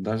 10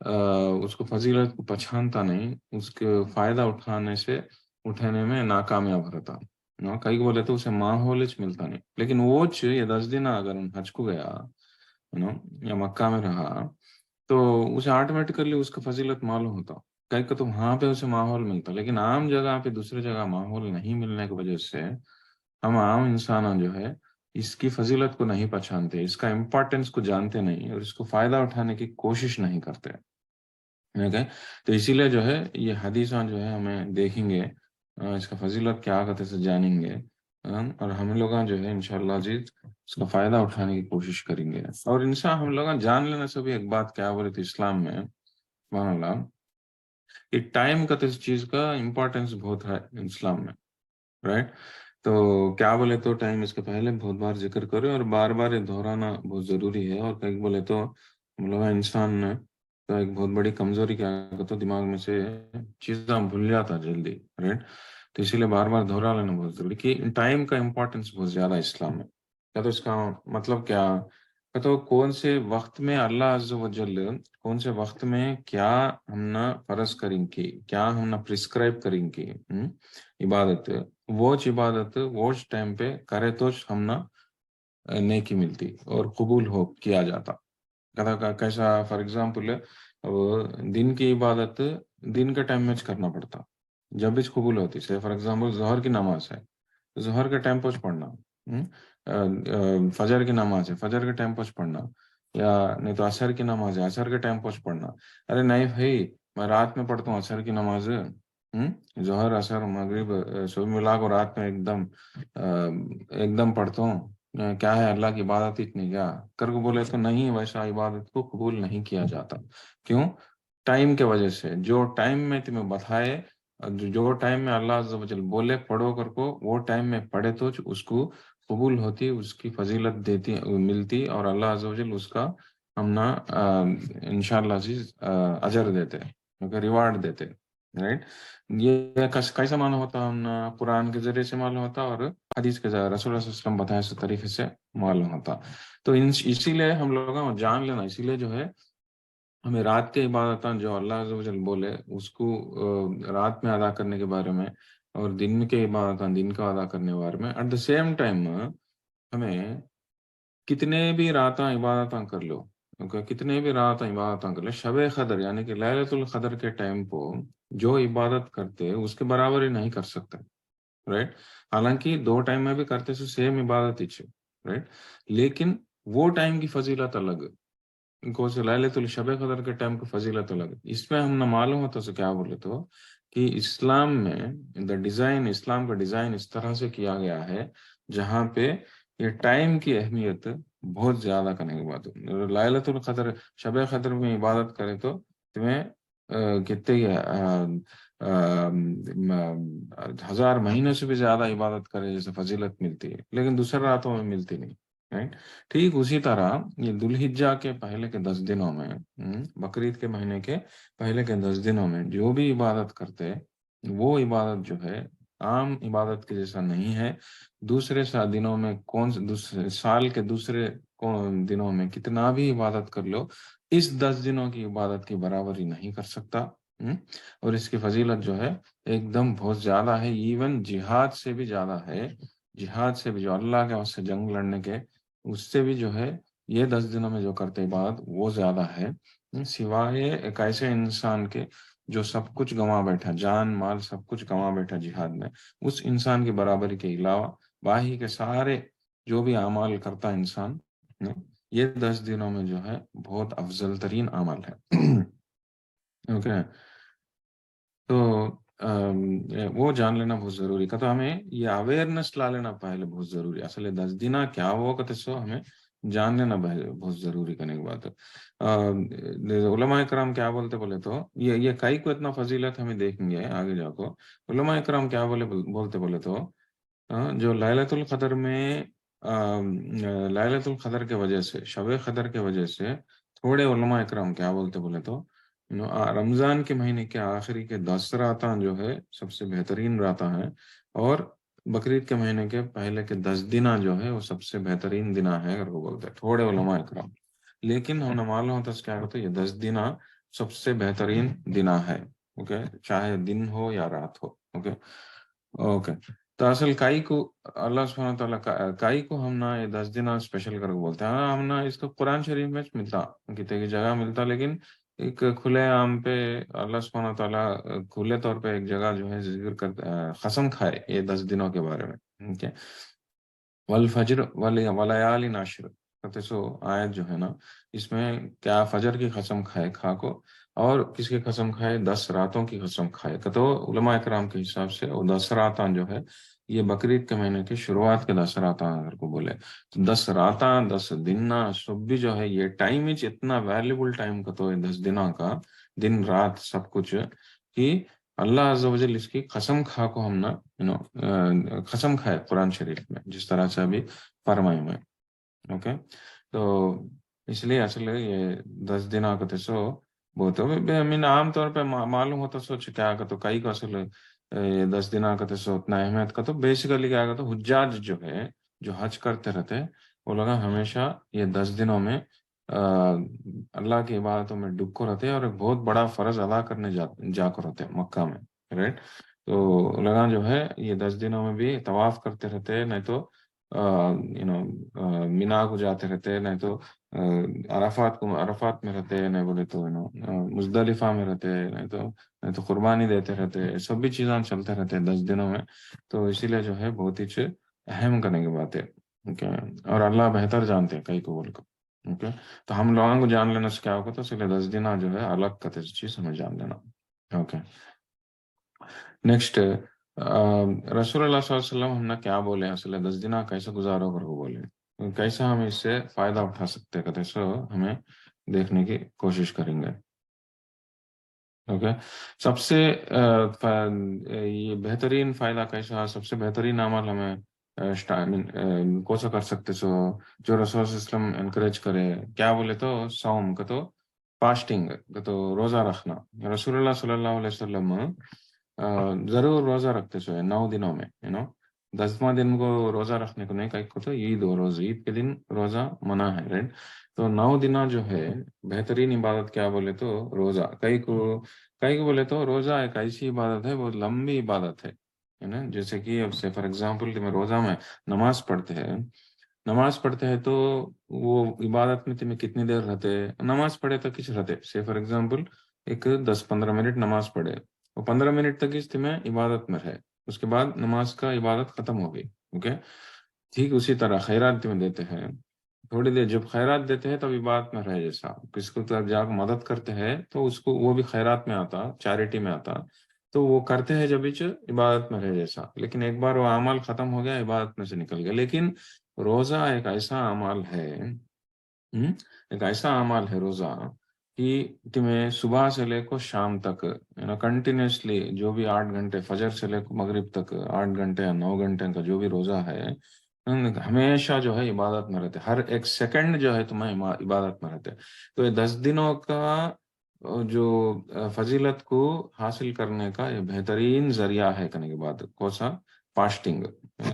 اس کو فضیلت کو پہچانتا نہیں، اس کے فائدہ اٹھانے میں ناکامیاب رہتا کئی کو بولے تو اسے ماحول ملتا نہیں، لیکن وہ یہ 10 دن اگر حج کو گیا یا مکہ میں رہا تو اسے آٹومیٹیکلی اس کا فضیلت معلوم ہوتا، کہیں کہ تو وہاں پہ اسے ماحول ملتا، لیکن عام جگہ پہ دوسری جگہ ماحول نہیں ملنے کی وجہ سے ہم عام انسان جو ہے اس کی فضیلت کو نہیں پہچانتے، اس کا امپورٹینس کو جانتے نہیں، اور اس کو فائدہ اٹھانے کی کوشش نہیں کرتے، ٹھیک ہے؟ تو اسی لیے جو ہے یہ حدیثاں جو ہے ہمیں دیکھیں گے، اس کا فضیلت کیا آگے سے جانیں گے، اور ہم لوگ جو ہے انشاءاللہ عزیز اس کا فائدہ اٹھانے کی کوشش کریں گے، اور انشاءاللہ ہم لوگ جان لینے سے بھی ایک بات کیا بولے تھے اسلام میں، سبحان اللہ، کہ ٹائم کا تو اس چیز کا امپورٹینس بہت ہے اسلام میں، رائٹ؟ تو کیا بولے تو ٹائم اس کے پہلے بہت بار ذکر کرے اور بار بار یہ دہرانا بہت ضروری ہے، اور کئی بولے تو ہم لوگ انسان کا ایک بہت بڑی کمزوری کیا تو دماغ میں سے چیزیں بھول جاتا جلدی، رائٹ؟ تو اسی لیے بار بار دہرا لینا بہت ضروری کہ ٹائم کا امپورٹینس بہت زیادہ ہے اسلام میں، کیا تو اس کا مطلب کیا تو کون سے وقت میں اللہ عز و جل کون سے وقت میں کیا ہم نہ فرض کریں کی، کیا ہم نہ پرسکرائب کریں کی عبادت، وہ عبادت وہ ٹائم پہ کرے تو ہم نہ نیکی ملتی اور قبول ہو کیا جاتا، کیسا فار ایگزامپل دن کی عبادت دن کے ٹائم میں کرنا پڑتا جب بھی قبول ہوتی، سے فار ایگزامپل ظہر کی نماز ہے، ظہر کے ٹائم پہ پڑھنا، فجر کی نماز ہے، فجر کے ٹائم پہ پڑھنا، یا نہیں تو عصر کی نماز ہے، عصر کے ٹائم پہ پڑھنا، ارے نہیں بھائی میں رات میں پڑھتا ہوں عصر کی نماز، ظہر عصر مغرب سب ملا کو رات میں ایک دم پڑھتا ہوں، کیا ہے اللہ کی عبادت اتنی کیا کر کو بولے تو نہیں، ویسا عبادت کو قبول نہیں کیا جاتا، کیوں؟ ٹائم کے وجہ سے، جو ٹائم میں تمہیں بتائے، جو ٹائم میں اللہ عز و جل بولے پڑھو کر کو وہ ٹائم میں پڑھے تو اس کو قبول ہوتی، اس کی فضیلت دیتی ملتی، اور اللہ عز و جل اس کا ہم نہ انشاءاللہ عزیز اجر دیتے، ریوارڈ دیتے، رائٹ؟ یہ کیسا معلوم ہوتا، ہم قرآن کے ذریعے سے معلوم ہوتا اور حدیث کے ذریعے رسول اللہ صلی اللہ علیہ وسلم بتائے اس طریقے سے معلوم ہوتا، تو اسی لیے ہم لوگوں جان لینا، اسی لیے جو ہے ہمیں رات کے عبادت جو اللہ عز و جل بولے اس کو رات میں ادا کرنے کے بارے میں، اور دن کے عبادت دن کا ادا کرنے کے بارے میں، ایٹ دا سیم ٹائم ہمیں کتنے بھی راتاں عبادتاں کر لو، کتنے بھی راتاں عبادتاں کر لو، شب قدر یعنی کہ لیلۃ القدر کے ٹائم کو جو عبادت کرتے اس کے برابر ہی نہیں کر سکتے، رائٹ؟ حالانکہ دو ٹائم میں بھی کرتے سے سیم عبادت ہی رائٹ، لیکن وہ ٹائم کی فضیلت الگ، کو سے لیلۃ الشب قدر کے ٹائم کی فضیلت الگ، اس میں ہم نہ معلوم ہوتا سے کیا بولے تو کہ اسلام میں ڈیزائن، اسلام کا ڈیزائن اس طرح سے کیا گیا ہے جہاں پہ یہ ٹائم کی اہمیت بہت زیادہ کرنے کی بات ہے، لیلۃ القدر شب قدر میں عبادت کرے تو تمہیں کتنے 1000 مہینے سے بھی زیادہ عبادت کرے جیسے فضیلت ملتی ہے، لیکن دوسرے راتوں میں ملتی نہیں، رائٹ؟ ٹھیک اسی طرح یہ ذوالحجہ کے پہلے کے 10 دنوں میں، بقرعید کے مہینے کے پہلے کے 10 دنوں میں جو بھی عبادت کرتے وہ عبادت جو ہے عام عبادت کے جیسا نہیں ہے، دوسرے دنوں میں دوسرے سال کے دوسرے دنوں میں کتنا بھی عبادت کر لو اس 10 دنوں کی عبادت کی برابری نہیں کر سکتا، اور اس کی فضیلت جو ہے ایک دم بہت زیادہ ہے، ایون جہاد سے بھی زیادہ ہے، جہاد سے بھی جو اللہ کے واسطے جنگ لڑنے کے اس سے بھی جو ہے یہ 10 دنوں میں جو کرتے عبادت وہ زیادہ ہے، سوائے ایک ایسے انسان کے جو سب کچھ گنوا بیٹھا، جان مال سب کچھ گنوا بیٹھا جہاد میں، اس انسان کی برابری کے علاوہ باقی کے سارے جو بھی اعمال کرتا انسان یہ 10 دنوں میں جو ہے بہت افضل ترین عمل ہے، اوکے؟ تو وہ جان لینا بہت ضروری کا، تو ہمیں یہ اویئرنیس لا لینا پہلے بہت ضروری، اصل 10 دن کیا وہ کہتے سو ہمیں جان لینا بہت ضروری کرنے کی بات ہے، علماء کرام کیا بولتے تو یہ کئی کو اتنا فضیلت ہمیں دیکھیں گے آگے جا کو، علماء کرام کیا بولتے تو جو لیلۃ القدر میں لیلۃ القدر کے وجہ سے، شب قدر کے وجہ سے تھوڑے علماء کرام کیا بولتے تو رمضان کے مہینے کے آخری کے 10 راتاں جو ہے سب سے بہترین راتاں ہیں، اور بقرعید کے مہینے کے پہلے کے 10 دنہ جو ہے وہ سب سے بہترین دنہ ہے اگر وہ بولتے ہیں تھوڑے علماء کرام، لیکن ہم نہ معلوم ہوتا کیا ہوتا ہے یہ 10 دنہ سب سے بہترین دن ہے. اوکے, چاہے دن ہو یا رات ہو. Okay okay. تو اصل کائی کو اللہ سبحانہ تعالیٰ کائی کو ہم نا یہ 10 دن اسپیشل کر کے بولتے ہیں. ہم نا اس کو قرآن شریف میں ملتا, کتنے کی جگہ ملتا, لیکن ایک کھلے عام پہ اللہ سبحانہ تعالیٰ کھلے طور پہ ایک جگہ جو ہے ذکر کر قسم کھائے یہ 10 دنوں کے بارے میں. ٹھیک ہے, والفجر ولیال عشر. سو آیت جو ہے نا, اس میں کیا فجر کی قسم کھائے کھا کو, اور کس کی قسم کھائے, 10 راتوں کی قسم کھائے. تو علماء اکرام کے حساب سے وہ 10 راتاں جو ہے یہ بقرعید کے مہینے کی شروعات کے 10 راتاں اگر کو بولے تو 10 راتاں 10 دن سب بھی جو ہے یہ ٹائم ہی اتنا ویلیبل ٹائم کا تو 10 دنوں کا دن رات سب کچھ کہ اللہ عز و جل اس کی قسم کھا کو ہم نا قسم کھائے قرآن شریف میں جس طرح سے ابھی فرمائے میں. اوکے, تو اس لیے اصل یہ 10 دن آتے سو بہت عام طور پہ معلوم ہوتا سوچ کیا تو کئی کو اصل یہ 10 دن آتے سو اتنا اہمیت کا تو بیسیکلی کیا کہتے حجاج جو ہے جو حج کرتے رہتے وہ لوگ ہمیشہ یہ 10 دنوں میں اللہ کی عبادتوں میں ڈبکو رہتے اور ایک بہت بڑا فرض ادا کرنے جا کر ہوتے مکہ میں. رائٹ, تو لگا جو ہے یہ 10 دنوں میں بھی طواف کرتے رہتے, نہیں تو مینا کو جاتے رہتے, نہیں تو عرفات میں رہتے, نہیں بولے تو مزدلفہ میں رہتے, نہیں تو قربانی دیتے رہتے. سب بھی چیزاں چلتے رہتے 10 دنوں میں. تو اسی لیے جو ہے بہت ہی اہم کرنے کی بات ہے. اور اللہ بہتر جانتے ہیں کئی کو بول کر. اوکے, تو ہم لوگوں کو جان لینا سے کیا ہوگا, تو اس لیے 10 دن جو ہے الگ کا چیز ہمیں جان لینا. اوکے, نیکسٹ رسول اللہ صلی اللہ علیہ وسلم ہم نے کیا بولے اصل 10 دن کیسے گزارو کر کو بولے, کیسے ہم اس سے فائدہ اٹھا سکتے ہیں, سو ہمیں دیکھنے کی کوشش کریں گے. اوکے, سب سے یہ بہترین فائدہ کیسا, سب سے بہترین عمل ہمیں کون سا کر سکتے سو جو رسول صلی اللہ علیہ وسلم انکریج کرے, کیا بولے تو صوم کا تو فاسٹنگ کا تو روزہ رکھنا. رسول اللہ صلی اللہ علیہ وسلم ضرور روزہ رکھتے سو 9 دنوں میں 10واں دن کو روزہ رکھنے کو نہیں, کہیں کو تو عید کے دن روزہ منع ہے. رائٹ, تو 9 دن جو ہے بہترین عبادت کیا بولے تو روزہ. کئی کو بولے تو روزہ ایک ایسی عبادت ہے بہت لمبی عبادت ہے نا. جیسے کہ اب سے فار ایگزامپل تمہیں روزہ میں نماز پڑھتے ہیں تو وہ عبادت میں تمہیں کتنی دیر رہتے, نماز پڑھے تو کچھ رہتے سے فار ایگزامپل ایک 10-15 منٹ نماز پڑھے, وہ 15 منٹ تک اس تمہیں عبادت میں رہے, اس کے بعد نماز کا عبادت ختم ہو گئی. اوکے, ٹھیک اسی طرح خیرات تمہیں دیتے ہیں, تھوڑی دیر جب خیرات دیتے ہیں تب عبادت میں رہے, جیسا کس کو جا کے مدد کرتے ہیں تو اس کو وہ بھی خیرات میں آتا, چیریٹی میں آتا, تو وہ کرتے ہیں جب عبادت میں رہے جیسا. لیکن ایک بار وہ اعمال ختم ہو گیا, عبادت میں سے نکل گیا. لیکن روزہ ایک ایسا عمل ہے, روزہ کہ تمہیں صبح سے لے کو شام تک کنٹینیوسلی جو بھی 8 گھنٹے فجر سے لے کو مغرب تک 8 گھنٹے یا 9 گھنٹے کا جو بھی روزہ ہے ہمیشہ جو ہے عبادت میں رہتے, ہر ایک سیکنڈ جو ہے تمہیں عبادت میں رہتے. تو یہ 10 دنوں کا جو فضیلت کو حاصل کرنے کا یہ بہترین ذریعہ ہے کرنے کے بعد کون سا, فاسٹنگ,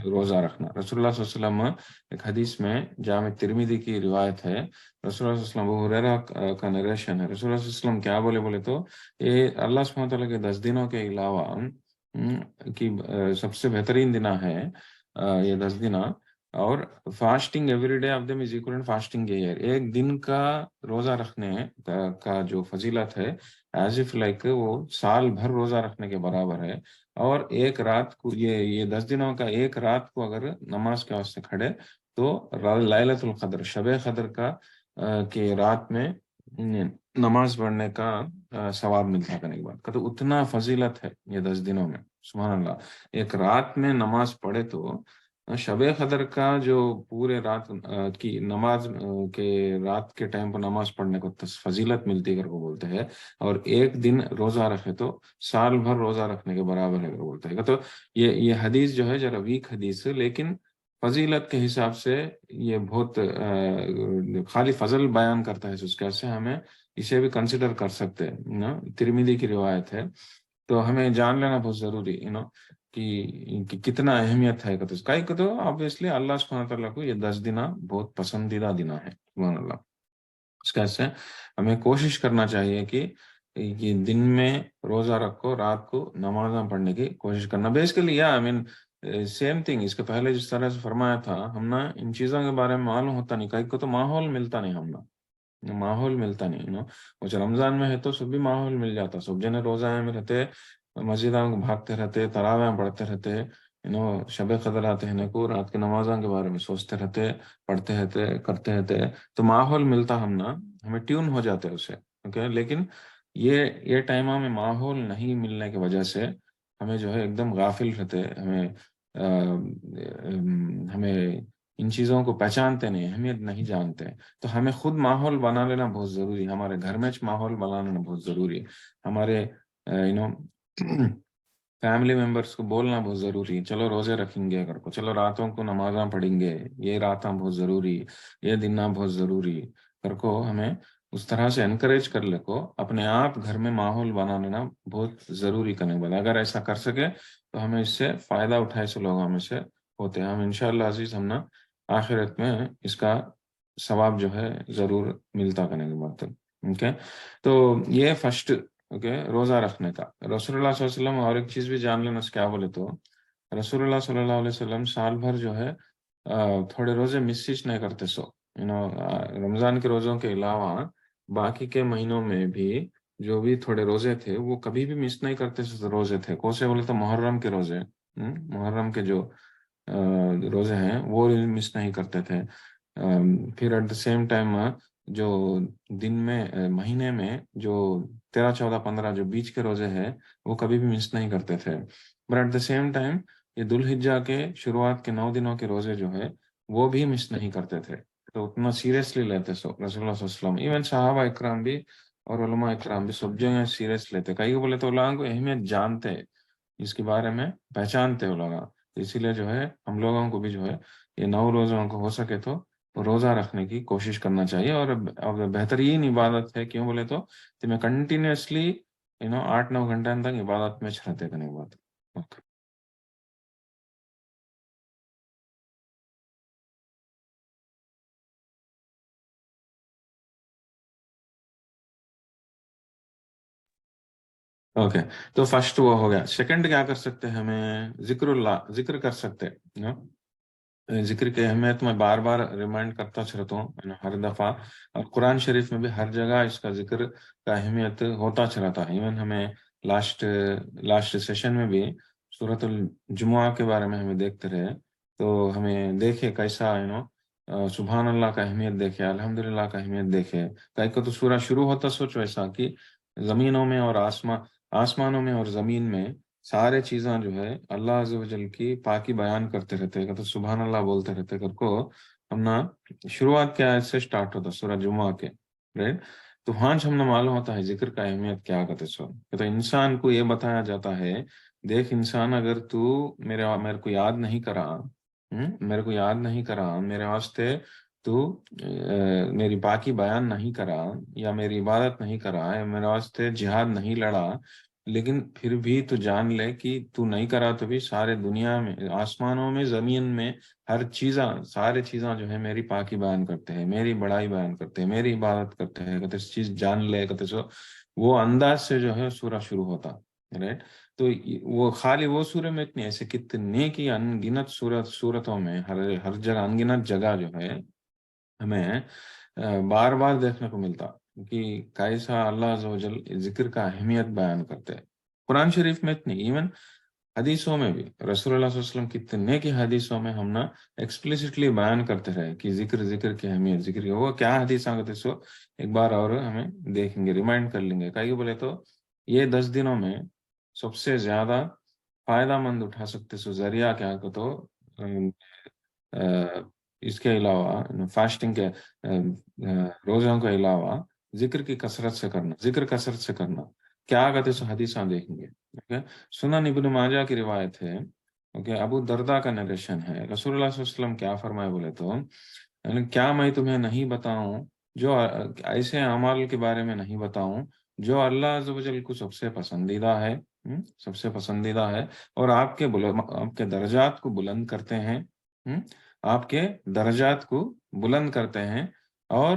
روزہ رکھنا. رسول اللہ صلی اللہ علیہ وسلم ایک حدیث میں جامع ترمذی کی روایت ہے, رسول اللہ صلی اللہ علیہ وسلم ابو ہریرہ کا نریشن ہے, رسول اللہ صلی اللہ علیہ وسلم کیا بولے تو یہ اللہ سبحانہ تعالیٰ کے 10 دنوں کے علاوہ کی سب سے بہترین دن ہے یہ 10 دن, اور fasting every day of them is equal fasting year, ایک دن کا روزہ رکھنے کا جو فضیلت ہے ایز اف لائک وہ سال بھر روزہ رکھنے کے برابر ہے. اور ایک رات کو یہ 10 دنوں کا ایک رات کو اگر نماز کے واسطے کھڑے تو لیلۃ القدر شب قدر کا کہ رات میں نماز پڑھنے کا ثواب ملتا کرنے کی بات کا, تو اتنا فضیلت ہے یہ 10 دنوں میں. سبحان اللہ, ایک رات میں نماز پڑھے تو شب قدر کا جو پورے رات کی نماز کے رات کے ٹائم پر نماز پڑھنے کو فضیلت ملتی ہے اگر وہ بولتے ہیں, اور ایک دن روزہ رکھے تو سال بھر روزہ رکھنے کے برابر ہے اگر بولتے ہیں. تو یہ حدیث جو ہے ذرا ویک حدیث ہے, لیکن فضیلت کے حساب سے یہ بہت خالی فضل بیان کرتا ہے, اس کے سے ہمیں اسے بھی کنسیڈر کر سکتے ہیں. ترمذی کی روایت ہے, تو ہمیں جان لینا بہت ضروری کہ کتنا اہمیت ہے تو آبویسلی اللہ سبحانہ تعالیٰ کو یہ 10 دن بہت پسندیدہ دن ہے. سبحان اللہ. اس کیسے ہمیں کوشش کرنا چاہیے کہ دن میں روزہ رکھو، رات کو نمازاں پڑھنے کی کوشش کرنا. Basically I mean same thing. اس کے پہلے جس طرح سے فرمایا تھا، ہم نا ان چیزوں کے بارے میں معلوم ہوتا نہیں، کئی کو تو ماحول ملتا نہیں، ہم نا ماحول ملتا نہیں. کچھ رمضان میں ہے تو سب بھی ماحول مل جاتا، سب جنے روزہ میں رہتے، مسجدوں کو بھاگتے رہتے، تراویح پڑھتے رہتے، شب قدر آتے ہیں کو رات کی نمازوں کے بارے میں سوچتے رہتے، پڑھتے رہتے، کرتے رہتے، تو ماحول ملتا، ہمیں ٹیون ہو جاتے اسے. اوکے، لیکن یہ ٹائموں میں ماحول نہیں ملنے کی وجہ سے ہمیں جو ہے ایک دم غافل رہتے، ہمیں ان چیزوں کو پہچانتے نہیں، اہمیت نہیں جانتے. تو ہمیں خود ماحول بنا لینا بہت ضروری ہے، ہمارے گھر میں ماحول بنا لینا بہت ضروری ہے، ہمارے فیملی ممبرس کو بولنا بہت ضروری ہے، چلو روزے رکھیں گے اگر کو، چلو راتوں کو نمازاں پڑھیں گے، یہ راتاں بہت ضروری، یہ دنہ بہت ضروری اگر کو ہمیں اس طرح سے انکریج کر لے کو اپنے آپ گھر میں ماحول بنا لینا بہت ضروری کرنے والا. اگر ایسا کر سکے تو ہمیں اس سے فائدہ اٹھائے سے لوگوں میں سے ہوتے ہیں. ہم انشاءاللہ عزیز ہم نا آخرت میں اس کا ثواب جو ہے ضرور ملتا کرنے کے بعد. اوکے، تو یہ فرسٹ روزہ رکھنے کا. رسول اللہ صلی اللہ علیہ وسلم اور ایک چیز بھی جان لینا کیا بولے تو، رسول اللہ صلی اللہ علیہ وسلم سال بھر جو ہے تھوڑے روزے مسس نہیں کرتے. رمضان کے روزوں کے علاوہ باقی کے مہینوں میں بھی جو بھی تھوڑے روزے تھے وہ کبھی بھی مس نہیں کرتے روزے تھے. کون سے بولے تو محرم کے روزے، محرم کے جو روزے ہیں وہ مس نہیں کرتے تھے. پھر ایٹ دا سیم ٹائم جو دن میں مہینے میں جو 13 14 15 جو بیچ کے روزے ہیں وہ کبھی بھی مس نہیں کرتے تھے. But at the same time یہ ذو الحجہ کے شروعات کے 9 دنوں کے روزے جو ہے وہ بھی مس نہیں کرتے تھے. تو اتنا سیریسلی لیتے رسول اللہ صلی اللہ علیہ وسلم. ایون صحابہ اکرام بھی اور علماء اکرام بھی سب جو ہیں سیریس لیتے. کئی کو بولے تو لوگوں کو اہمیت جانتے، اس کے بارے میں پہچانتے وہ لوگ. اسی لیے جو ہے ہم لوگوں کو بھی جو ہے یہ 9 روزوں کو ہو سکے تو روزہ رکھنے کی کوشش کرنا چاہیے. اور بہترین عبادت ہے، کیوں بولے تو میں کنٹینیوسلی 8 9 گھنٹے تک عبادت میں رہتے کرنے کی بات. اوکے، تو فرسٹ وہ ہو گیا. سیکنڈ کیا کر سکتے ہیں، ہمیں ذکر اللہ، ذکر کر سکتے. ذکر کی اہمیت میں بار بار ریمائنڈ کرتا رہتا ہوں ہر دفعہ، اور قرآن شریف میں بھی ہر جگہ اس کا ذکر کا اہمیت ہوتا رہتا ہے. ایون ہمیں لاسٹ سیشن میں بھی سورۃ الجمعہ کے بارے میں ہمیں دیکھتے رہے، تو ہمیں دیکھے کیسا سبحان اللہ کا اہمیت دیکھے، الحمدللہ کا اہمیت دیکھے. کئی کو تو سورہ شروع ہوتا سوچ ویسا کہ زمینوں میں اور آسمانوں میں اور زمین میں سارے چیزاں جو ہے اللہ عز و جل کی پاکی بیان کرتے رہتے، تو سبحان اللہ بولتے رہتے کر کو ہم نا شروعات کیا سے سٹارٹ ہوتا سورہ جمعہ کے، رائٹ. تو وہاں ہم نے معلوم ہوتا ہے ذکر کا اہمیت کیا کرتے سو. تو انسان کو یہ بتایا جاتا ہے، دیکھ انسان اگر تو میرے کو یاد نہیں کرا، میرے کو یاد نہیں کرا، میرے واسطے تو میری پاکی بیان نہیں کرا، یا میری عبادت نہیں کرا، یا میرے واسطے جہاد نہیں لڑا، لیکن پھر بھی تو جان لے کہ تو نہیں کرا تو بھی سارے دنیا میں، آسمانوں میں، زمین میں ہر چیزاں، سارے چیزاں جو ہے میری پاکی بیان کرتے ہیں، میری بڑائی بیان کرتے ہیں، میری عبادت کرتے ہیں. کہتے اس چیز جان لے، کہتے سو وہ انداز سے جو ہے سورہ شروع ہوتا، رائٹ. تو وہ خالی وہ سورہ میں اتنی ایسے کتنے کی انگنت صورتوں میں ہر جگہ انگنت جگہ جو ہے ہمیں بار بار دیکھنے کو ملتا کہ کیسا اللہ عز و جل ذکر کا اہمیت بیان کرتے ہیں. قرآن شریف میں اتنی، ایون حدیثوں میں بھی رسول اللہ صلی اللہ علیہ وسلم کتنے کی حدیثوں میں ہم نا ایکسپلیسٹلی بیان کرتے رہے کہ ذکر کی اہمیت، ذکر کی وہ کیا حدیث آگے سو ایک بار اور ہمیں دیکھیں گے، ریمائنڈ کر لیں گے. کئی بولے تو یہ 10 دنوں میں سب سے زیادہ فائدہ مند اٹھا سکتے سو ذریعہ کیا کہ تو اس کے علاوہ فاسٹنگ کے روزوں کے علاوہ ذکر کی کثرت سے کرنا، ذکر کثرت سے کرنا. کیا کہتے سو حدیثاں دیکھیں گے. سنن ابن ماجہ کی روایت ہے، ابو دردہ کا نریشن ہے. رسول اللہ صلی اللہ علیہ وسلم کیا فرمائے بولے تو کیا میں تمہیں نہیں بتاؤں، جو ایسے اعمال کے بارے میں نہیں بتاؤں جو اللہ عز و جل کو سب سے پسندیدہ ہے، سب سے پسندیدہ ہے، اور آپ کے درجات کو بلند کرتے ہیں، آپ کے درجات کو بلند کرتے ہیں، اور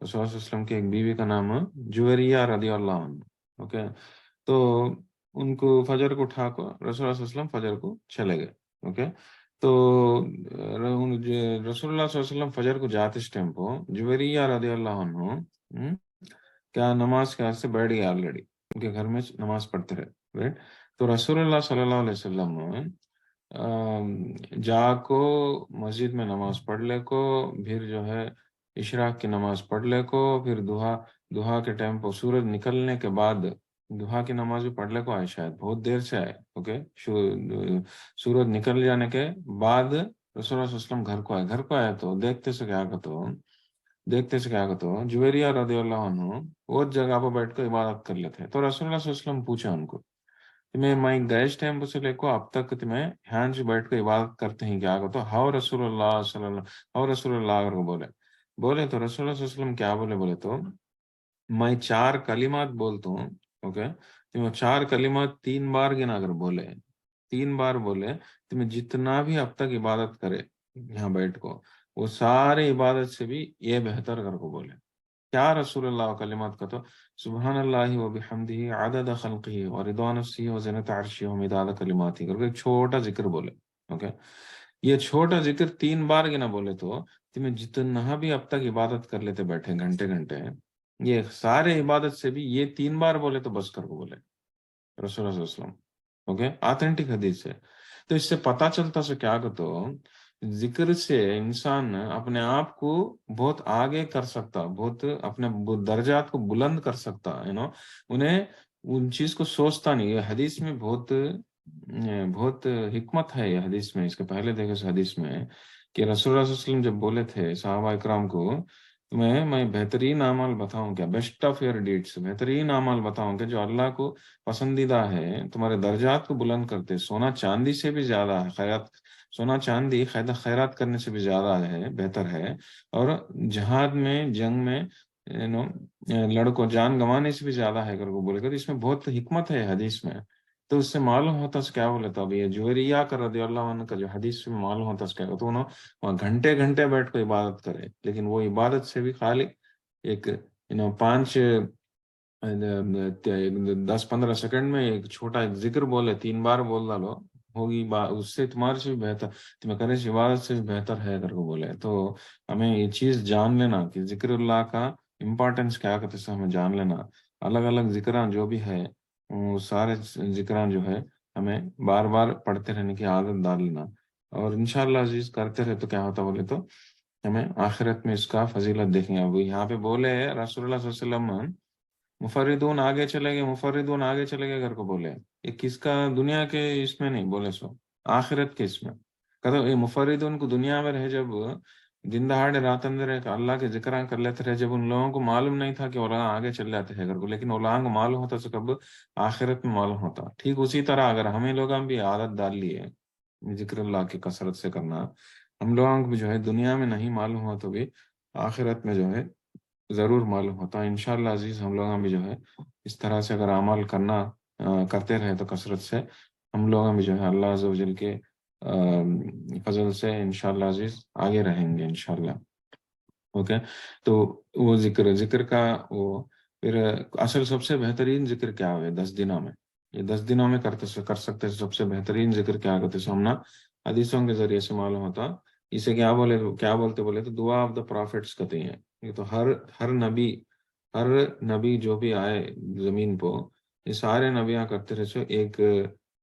رسول اللہ صلی اللہ علیہ وسلم کی ایک بیوی کا نام جویریہ رضی اللہ عنہ. اوکے. تو ان کو فجر کو اٹھا کر رسول اللہ صلی اللہ علیہ وسلم فجر کو چلے گئے. اوکے. تو رسول اللہ صلی اللہ علیہ وسلم فجر کو جاتے اس ٹائم کو جویریہ رضی اللہ عنہ کیا نماز کے سے بیٹھ گئے آلریڈی. ان کے گھر میں نماز پڑھتے رہے. رائٹ. تو رسول اللہ صلی اللہ علیہ وسلم جا کو مسجد میں نماز پڑھ لے کو، پھر جو ہے اشراق کی نماز پڑھ لے کو، پھر دہا کے ٹائم پر سورج نکلنے کے بعد دہا کی نماز بھی پڑھ لے کو آئے، شاید بہت دیر سے آئے. اوکے. سورج نکل جانے کے بعد رسول اللہ صلی اللہ علیہ وسلم گھر کو آئے تو دیکھتے سے کیا کہتے ہو جویریہ رضی اللہ عنہ وہ جگہ پہ بیٹھ کر عبادت کر لیتے. تو رسول اللہ صلی اللہ علیہ وسلم پوچھا ان کو، میں گئے ٹائم سے لے کو اب تک تمہیں ہینڈ سے بیٹھ کر عبادت کرتے ہیں کیا؟ تو ہاؤ رسول اللہ صلی اللہ ہاؤ رسول اللہ اگر بولے تو رسول اللہ صلی اللہ علیہ وسلم کیا بولے تو میں 4 کلمات بولتا ہوں. اوکے. تمہیں 4 کلمات 3 بار گنا اگر بولے 3 بار بولے تمہیں جتنا بھی اب تک عبادت کرے یہاں بیٹھ کو وہ سارے عبادت سے بھی یہ بہتر کر کو بولے. کیا رسول اللہ کلمات کا؟ تو سبحان اللہ و بحمدہ عدد خلقہ و رضا نفسہ و زینت عرشہ و مداد کلماتہ کر کے چھوٹا ذکر بولے. اوکے. یہ چھوٹا ذکر 3 بار کی نہ بولے تو تمہیں جتنا بھی اب تک عبادت کر لیتے بیٹھے گھنٹے یہ سارے عبادت سے بھی یہ 3 بار بولے تو بس کر کو بولے رسول اللہ صلی اللہ علیہ وسلم. اوکے. آتھینٹک حدیث ہے. تو اس سے پتا چلتا سے کیا کہ تو ذکر سے انسان اپنے آپ کو بہت آگے کر سکتا، بہت اپنے درجات کو بلند کر سکتا. انہیں ان چیز کو سوچتا نہیں. یہ حدیث میں بہت حکمت ہے. یہ حدیث میں اس کے پہلے دیکھے اس حدیث میں کہ رسول اللہ صلی اللہ علیہ وسلم جب بولے تھے صحابہ اکرام کو میں بہترین اعمال بتاؤں کیا، بیسٹ آف یور ڈیڈس، بہترین اعمال بتاؤں کیا جو اللہ کو پسندیدہ ہے، تمہارے درجات کو بلند کرتے، سونا چاندی سے بھی زیادہ ہے، سونا چاندی خیرات کرنے سے بھی زیادہ ہے، بہتر ہے، اور جہاد میں جنگ میں لڑکوں جان گنوانے سے بھی زیادہ ہے کر کو بولے گا. تو اس میں بہت حکمت ہے حدیث میں. تو اس سے معلوم ہوتا ہے کیا بولے تو اب یہ جویریہ کا رضی اللہ عنہ کا جو حدیث میں معلوم ہوتا ہے کیا تو انہوں وہاں گھنٹے گھنٹے بیٹھ کر عبادت کرے، لیکن وہ عبادت سے بھی خالی ایک 5 10-15 سیکنڈ میں ایک چھوٹا ایک ذکر بولے 3 بار بول ڈالو ہوگی اس سے تمہارے سے بھی بہتر، تمہیں کرے سے عبادت سے بھی بہتر ہے اگر کو بولے. تو ہمیں یہ چیز جان لینا کہ ذکر اللہ کا امپورٹنس کیا کرتے سے ہمیں جان لینا. الگ الگ ذکران جو بھی ہے وہ سارے ذکران جو ہے ہمیں بار بار پڑھتے رہنے کی عادت ڈال لینا، اور انشاءاللہ عزیز کرتے رہے تو کیا ہوتا بولے تو ہمیں آخرت میں اس کا فضیلت دیکھیں گے. اب یہاں پہ بولے رسول اللہ صلی اللہ علیہ وسلم مفردون آگے چلے گئے گھر کو بولے. یہ کس کا دنیا کے اس میں نہیں بولے سو آخرت کے اس میں کہتے یہ مفردون کو دنیا میں رہے جب دن دہاڑے رات اندر اللہ کے ذکر کر لیتے رہے، جب ان لوگوں کو معلوم نہیں تھا کہ وہ آگے چل جاتے ہیں گھر کو، لیکن وہ لوگوں کو معلوم ہوتا تو کب آخرت میں معلوم ہوتا. ٹھیک اسی طرح اگر ہمیں لوگوں بھی عادت ڈال لی ہے ذکر اللہ کی کثرت سے کرنا، ہم لوگوں کو بھی جو ہے دنیا میں نہیں معلوم ہوا تو بھی آخرت میں جو ہے ضرور معلوم ہوتا. انشاءاللہ عزیز ہم لوگوں بھی جو ہے اس طرح سے اگر عمل کرتے رہے تو کثرت سے ہم لوگوں بھی جو ہے اللہ عز و جل کے فضل سے انشاءاللہ عزیز آگے رہیں گے انشاءاللہ. اوکے. تو وہ ذکر کا وہ پھر اصل سب سے بہترین ذکر کیا ہوئے 10 دنوں میں، یہ 10 دنوں میں کر سکتے سب سے بہترین ذکر کیا کرتے سو ہم حدیثوں کے ذریعے سے معلوم ہوتا. اسے کیا بولتے تو دعا آف دا پروفٹس کہتے ہیں. یہ تو ہر نبی جو بھی آئے زمین کو یہ سارے نبیاں کرتے رہے سو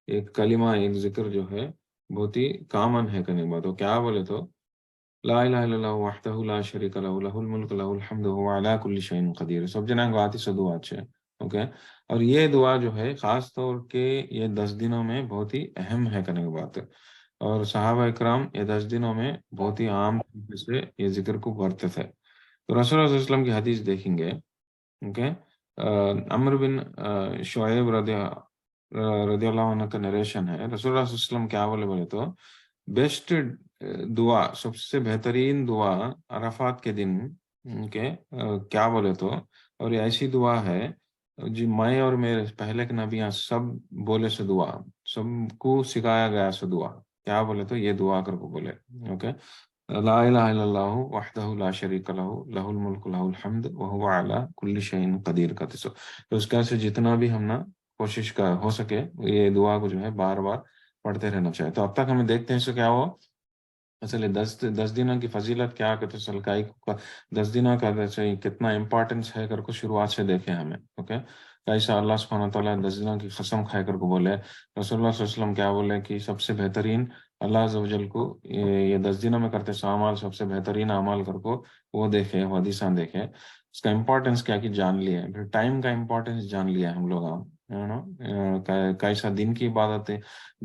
ایک کلمہ ایک ذکر جو ہے بہت ہی کامن ہے کرنے بات. کیا بولے تو لا الہ الا اللہ وحدہ لا شریک لہ لہ الملک لہ الحمد وهو علی کل شیء قدیر. سب جنا کو آتی سو دعا اچھے. اوکے. اور یہ دعا جو ہے خاص طور کے یہ 10 دنوں میں بہت ہی اہم ہے کرنے کی بات. اور صحابہ اکرام یہ 10 دنوں میں بہت ہی عام طریقے سے یہ ذکر کو کرتے تھے. تو رسول اللہ صلی اللہ علیہ وسلم کی حدیث دیکھیں گے. اوکے. عمر بن شعیب رضی اللہ عنہ کا نریشن ہے. رسول اللہ صلی اللہ علیہ وسلم کیا بولے تو بیسٹ دعا سب سے بہترین دعا عرفات کے دن کیا بولے تو، اور یہ ایسی دعا ہے جی میں اور میرے پہلے کے نبیاں سب بولے سے دعا سب کو سکھایا گیا سے دعا. کیا بولے تو یہ دعا کر کو بولے. اوکے. لا الہ الا اللہ وحدہ لا شریک لہ لہ الملک لہ الحمد وہو علی کل شیء قدیر کا تو اس کا سے جتنا بھی ہم نا کوشش کا ہو سکے یہ دعا کو جو ہے بار بار پڑھتے رہنا چاہیے. تو اب تک ہمیں دیکھتے ہیں اس سے کیا ہو اصل 10 دنوں کی فضیلت کیا کہتے ہیں سلکائی کا 10 دنوں کا کتنا امپورٹنس ہے کر کو شروعات سے دیکھیں ہمیں. اوکے کیسا اللہ سبحانہ تعالیٰ 10 دنوں کی قسم کھائے کر کو بولے رسول اللہ صلی اللہ علیہ وسلم کیا بولے کہ سب سے بہترین اللہ عز و جل کو یہ 10 دنوں میں کرتے سو اعمال سب سے بہترین اعمال کر کو وہ دیکھے وہ حدیثاں دیکھے اس کا امپورٹنس کیا کہ جان لیا ہے. پھر ٹائم کا امپورٹنس جان لیا ہے ہم لوگ کیسا دن کی عبادت ہے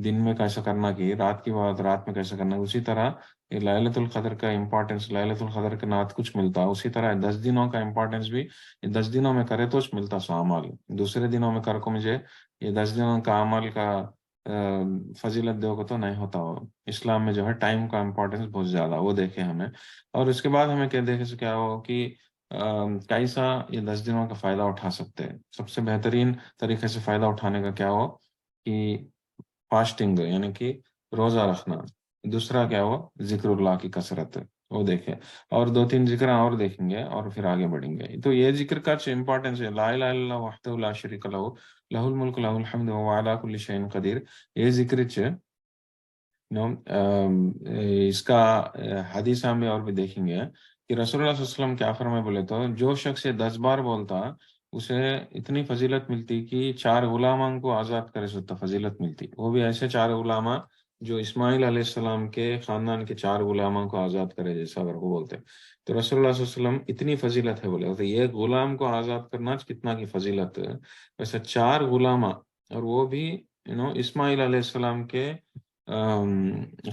دن میں کیسا کرنا کی رات کی عبادت رات میں کیسا کرنا. اسی طرح یہ ليلۃ القدر کا امپورٹنس ليلۃ القدر کے نعت کچھ ملتا اسی طرح 10 دنوں کا امپورٹنس بھی یہ 10 دنوں میں کرے تو ملتا سو اعمال دوسرے دنوں میں کر کو مجھے یہ 10 دنوں کا عمل کا فضیلت دو کو تو نہیں ہوتا ہو. اسلام میں جو ہے ٹائم کا امپورٹنس بہت زیادہ وہ دیکھے ہمیں. اور اس کے بعد ہمیں کیا دیکھے سے کیا ہو کہ کیسا یہ 10 دنوں کا فائدہ اٹھا سکتے ہیں. سب سے بہترین طریقے سے فائدہ اٹھانے کا کیا ہو کہ فاسٹنگ یعنی کہ روزہ رکھنا. دوسرا کیا ہو ذکر اللہ کی کثرت وہ دیکھیں اور 2-3 ذکر اور دیکھیں گے اور پھر آگے بڑھیں گے. تو یہ ذکر کا امپورٹنس ہے لا الہ الا اللہ وحدہ لا شریک لہ لہ الملک لہ الحمد وهو علی کل شیء قدیر. یہ ذکر اس کا حدیث ہم اور بھی دیکھیں گے کہ رسول اللہ صلی اللہ علیہ وسلم کیا فرمائے بولے تو جو شخص یہ 10 بار بولتا اسے اتنی فضیلت ملتی کہ 4 غلاموں کو آزاد کرے سکتا فضیلت ملتی. وہ بھی ایسے 4 غلامہ جو اسماعیل علیہ السلام کے خاندان کے 4 غلاموں کو آزاد کرے جیسا اگر وہ بولتے تو رسول اللہ صلی اللہ علیہ وسلم اتنی فضیلت ہے بولے تو یہ غلام کو آزاد کرنا کتنا کی فضیلت ہے. ویسے 4 غلامہ اور وہ بھی اسماعیل علیہ السلام کے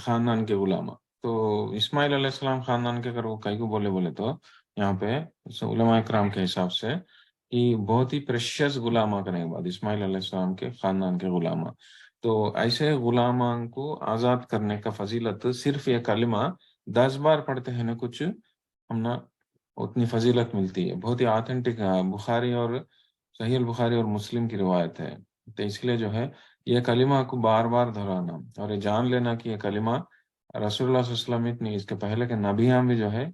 خاندان کے غلامہ. تو اسماعیل علیہ السلام خاندان کے اگر وہ کئی کو بولے تو یہاں پہ علماء اکرام کے حساب سے کہ بہت ہی پریشیس غلامہ کرنے کے بعد اسماعیل علیہ السلام کے خاندان کے غلامہ. تو ایسے غلاموں کو آزاد کرنے کا فضیلت صرف یہ کلمہ 10 بار پڑھتے ہیں نا کچھ ہم نا اتنی فضیلت ملتی ہے. بہت ہی آتھینٹک ہے بخاری اور صحیح البخاری اور مسلم کی روایت ہے. تو اس لیے جو ہے یہ کلمہ کو بار بار دہرانا اور یہ جان لینا کہ یہ کلمہ رسول اللہ صلی اللہ علیہ وسلم اتنی اس کے پہلے کے نبیاں بھی جو ہے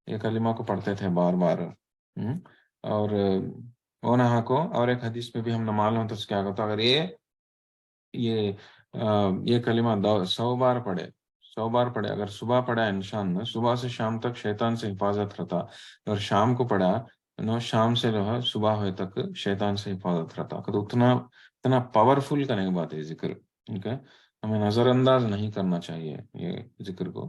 یہ کلمہ کو پڑھتے تھے بار بار. اور وہ کو اور ایک حدیث میں بھی ہم نہ معلوم تو اس کیا ہوتا اگر یہ کلمہ 100 بار پڑھے 100 بار پڑھے اگر صبح پڑھا انسان نے صبح سے شام تک شیطان سے حفاظت رہتا اور شام کو پڑھا شام سے جو ہے صبح ہوئے تک شیطان سے حفاظت رہتا. تو اتنا پاورفل کرنے کی بات ہے ذکر. اوکے ہمیں نظر انداز نہیں کرنا چاہیے یہ ذکر کو.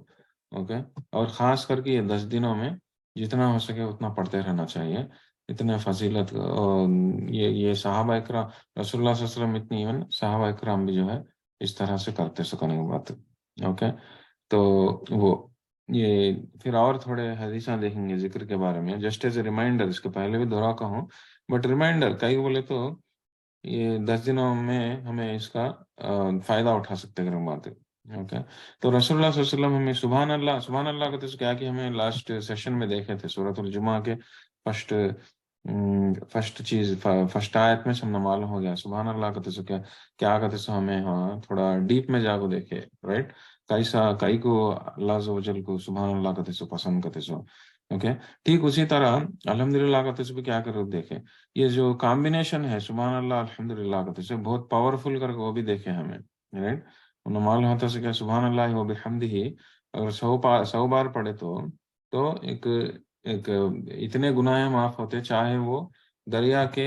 اوکے اور خاص کر کے یہ 10 دنوں میں جتنا ہو سکے اتنا پڑھتے رہنا چاہیے. اتنے فضیلت یہ صحابہ اکرام رسول اللہ صلی اللہ علیہ وسلم اتنی ایون صحابہ اکرام بھی جو ہے اس طرح سے کرتے سکنے کی بات. اوکے تو وہ یہ پھر اور تھوڑے حدیثاں دیکھیں گے ذکر کے بارے میں جسٹ ایز اے ریمائنڈر. اس کے پہلے بھی دہرا کا ہوں بٹ ریمائنڈر کئی بولے تو یہ 10 دنوں میں ہمیں اس کا فائدہ اٹھا سکتے ہیں بات ہے. اوکے تو رسول اللہ صلی اللہ علیہ وسلم ہمیں سبحان اللہ کہتے کیا کہ ہمیں لاسٹ سیشن میں دیکھے تھے سورۃ الجمعہ کے فرسٹ آیت میں ہم نے معلوم ہو گیا سبحان اللہ کہتے سو کیا کہتے سو ہمیں ہاں تھوڑا ڈیپ میں جا کو دیکھے رائٹ کئی کو اللہ عز و جل کو سبحان اللہ کہتے سو پسند کہتے سو. اوکے ٹھیک اسی طرح الحمدللہ کہتے سو بھی کیا کرو دیکھے یہ جو کامبینیشن ہے سبحان اللہ الحمدللہ کہتے سو بہت پاورفل کر کے وہ بھی دیکھے ہمیں رائٹ. معلوم ہوتا سے کہ سبحان اللہ و بحمدہ اگر 100 بار پڑھے تو ایک اتنے گناہ معاف ہوتے چاہے وہ دریا کے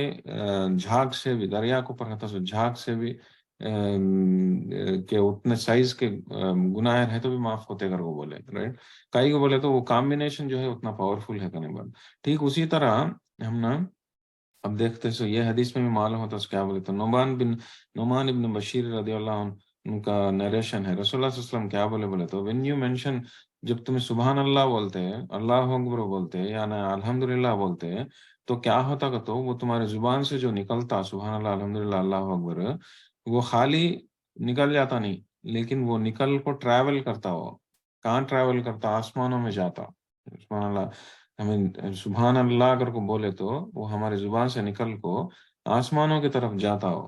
جھاگ سے بھی دریا کو پڑھتا سو جھاگ سے بھی کہ اتنے سائز کے گناہ رہے تو بھی معاف ہوتے اگر وہ بولے رائٹ. کئی کو بولے تو وہ کامبینیشن جو ہے اتنا پاورفل ہے کرنے بعد. ٹھیک اسی طرح ہم نا اب دیکھتے سو یہ حدیث میں بھی معلوم ہوتا ہے کیا بولے تو نعمان ابن بشیر رضی اللہ عنہ ان کا نیریشن ہے رسول اللہ صلی اللہ علیہ وسلم کیا بولے تو when you mention جب تمہیں سبحان اللہ بولتے ہیں اللہ اکبر بولتے ہیں یا نا الحمدللہ بولتے ہیں تو کیا ہوتا کہ تو وہ تمہارے زبان سے جو نکلتا سبحان اللہ الحمدللہ اللہ اکبر وہ خالی نکل جاتا نہیں لیکن وہ نکل کو ٹریول کرتا ہو. کہاں ٹریول کرتا آسمانوں میں جاتا. سبحان اللہ ہمیں سبحان اللہ اگر کو بولے تو وہ ہمارے زبان سے نکل کو آسمانوں کی طرف جاتا ہو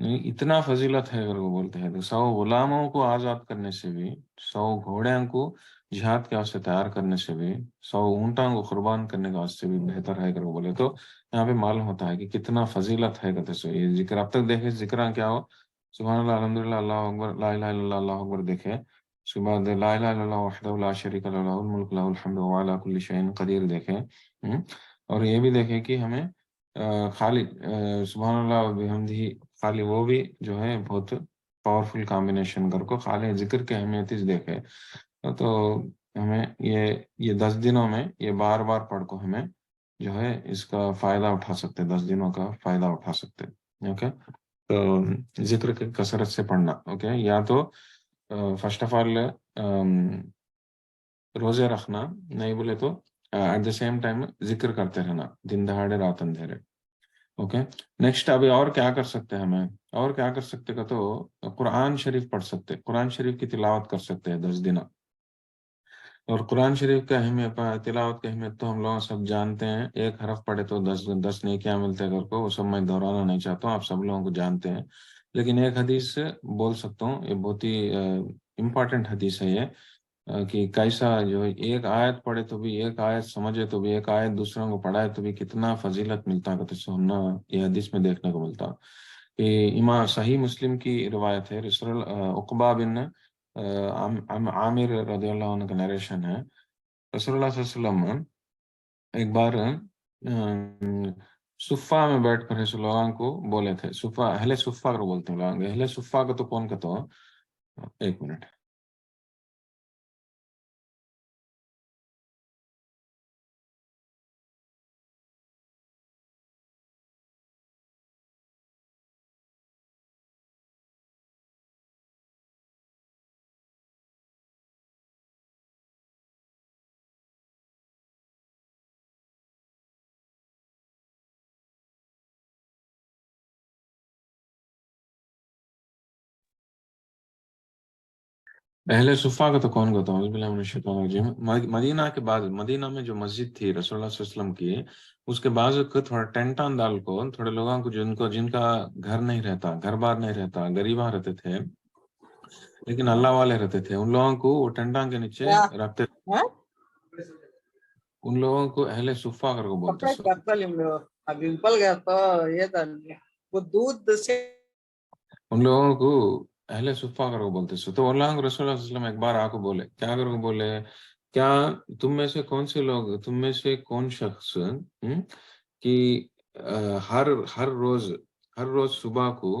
نہیں اتنا فضیلت ہے اگر وہ بولتے ہیں تو 100 غلاموں کو آزاد کرنے سے بھی، 100 گھوڑوں کو جہاد کے واسطے تیار کرنے سے بھی، 100 اونٹوں کو قربان کرنے کے واسطے بھی بہتر ہے اگر وہ بولے تو یہاں پہ معلوم ہوتا ہے کہ کتنا فضیلت ہے کہتے سو یہ ذکر اب تک دیکھے ذکر کیا ہو، سبحان اللہ الحمد للہ اللہ اکبر لا الہ الا اللہ اللہ اکبر دیکھے، اس کے بعد لا الہ الا اللہ وحدہ لا شریک لہ لہ الملک لہ الحمد وهو علی کل شیء قدیر دیکھے، اور یہ بھی دیکھے کہ ہمیں خالی سبحان اللہ و بحمدہ، خالی وہ بھی جو ہے بہت پاورفل کامبینیشن کر کو خالی ذکر کے اہمیت اس دیکھے تو ہمیں یہ 10 دنوں میں یہ بار بار پڑھ کو ہمیں جو ہے اس کا فائدہ اٹھا سکتے، 10 دنوں کا فائدہ اٹھا سکتے. اوکے تو ذکر کے کثرت سے پڑھنا. اوکے یا تو فرسٹ آف آل روزے رکھنا، نہیں بولے تو ایٹ دا سیم ٹائم ذکر کرتے رہنا دن دہاڑے رات اندھیرے. اوکے نیکسٹ ابھی اور کیا کر سکتے ہیں ہمیں، اور کیا کر سکتے کا تو قرآن شریف پڑھ سکتے، قرآن شریف کی تلاوت کر سکتے ہیں 10 دن. اور قرآن شریف کا اہمیت، تلاوت کی اہمیت تو ہم لوگ سب جانتے ہیں، ایک حرف پڑھے تو 10 نیکیاں ملتے ہیں گھر کو، وہ سب میں دہرانا نہیں چاہتا ہوں، آپ سب لوگوں کو جانتے ہیں. لیکن ایک حدیث بول سکتا ہوں، یہ بہت ہی امپورٹنٹ حدیث ہے یہ، کہ کیسا جو ایک آیت پڑھے تو بھی، ایک آیت سمجھے تو بھی، ایک آیت دوسروں کو پڑھائے تو بھی کتنا فضیلت ملتا ہے تو ہم یہ حدیث میں دیکھنے کو ملتا. کہ امام صحیح مسلم کی روایت ہے، رسول عقبہ بن عامر رضی اللہ عنہ کا نریشن ہے، رسول اللہ صلی اللہ علیہ وسلم ایک بار صفہ میں بیٹھ کر رسول اللہ کو بولے تھے، صفہ اہل صفہ کو بولتے ہیں لوگ، اہل صفہ کو تو کون کہتا ہو، ایک منٹ. اہل صفا کا تو کون کہتا ہوں، باللہ من الشیطان الرجیم. مدینہ کے بعد، مدینہ میں جو مسجد تھی رسول اللہ صلی اللہ علیہ وسلم کی، اس کے بعد تھوڑا ٹینٹان ڈال کو تھوڑے لوگوں کو جن کا گھر نہیں رہتا، گھر بار نہیں رہتا، غریباں رہتے تھے لیکن اللہ والے رہتے تھے، ان لوگوں کو وہ ٹینٹان کے نیچے رکھتے تھے، ان لوگوں کو اہل صفا کر کو بولتے ان لوگوں کو اہل صفا کر کو بولتے سو. تو اللہ رسول اللہ صلی اللہ علیہ وسلم ایک بار آ کو بولے، کیا کر کو بولے، کیا تم میں سے کون سے لوگ، تم میں سے کون شخص کہ ہر ہر روز صبح کو